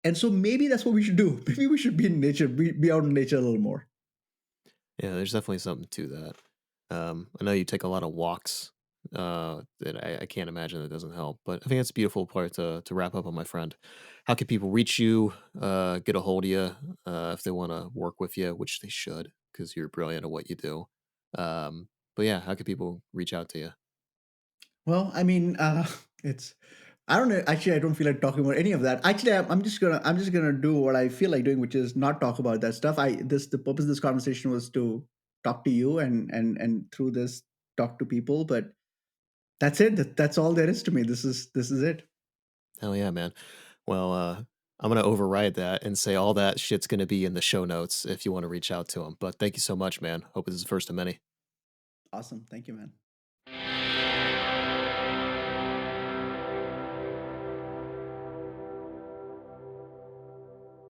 And so maybe that's what we should do. Maybe we should be in nature, be out in nature a little more. Yeah, there's definitely something to that. I know you take a lot of walks. That I can't imagine that doesn't help. But I think that's a beautiful part to wrap up on, my friend. How can people reach you, get a hold of you, if they want to work with you, which they should, because you're brilliant at what you do. But yeah, how can people reach out to you? Well, I mean, it's, I don't know. Actually, I don't feel like talking about any of that. Actually, I'm just gonna do what I feel like doing, which is not talk about that stuff. The purpose of this conversation was to talk to you, and through this talk to people. But that's it. That's all there is to me. This is it. Hell yeah, man. Well, I'm gonna override that and say all that shit's gonna be in the show notes if you want to reach out to them. But thank you so much, man. Hope this is the first of many. Awesome. Thank you, man.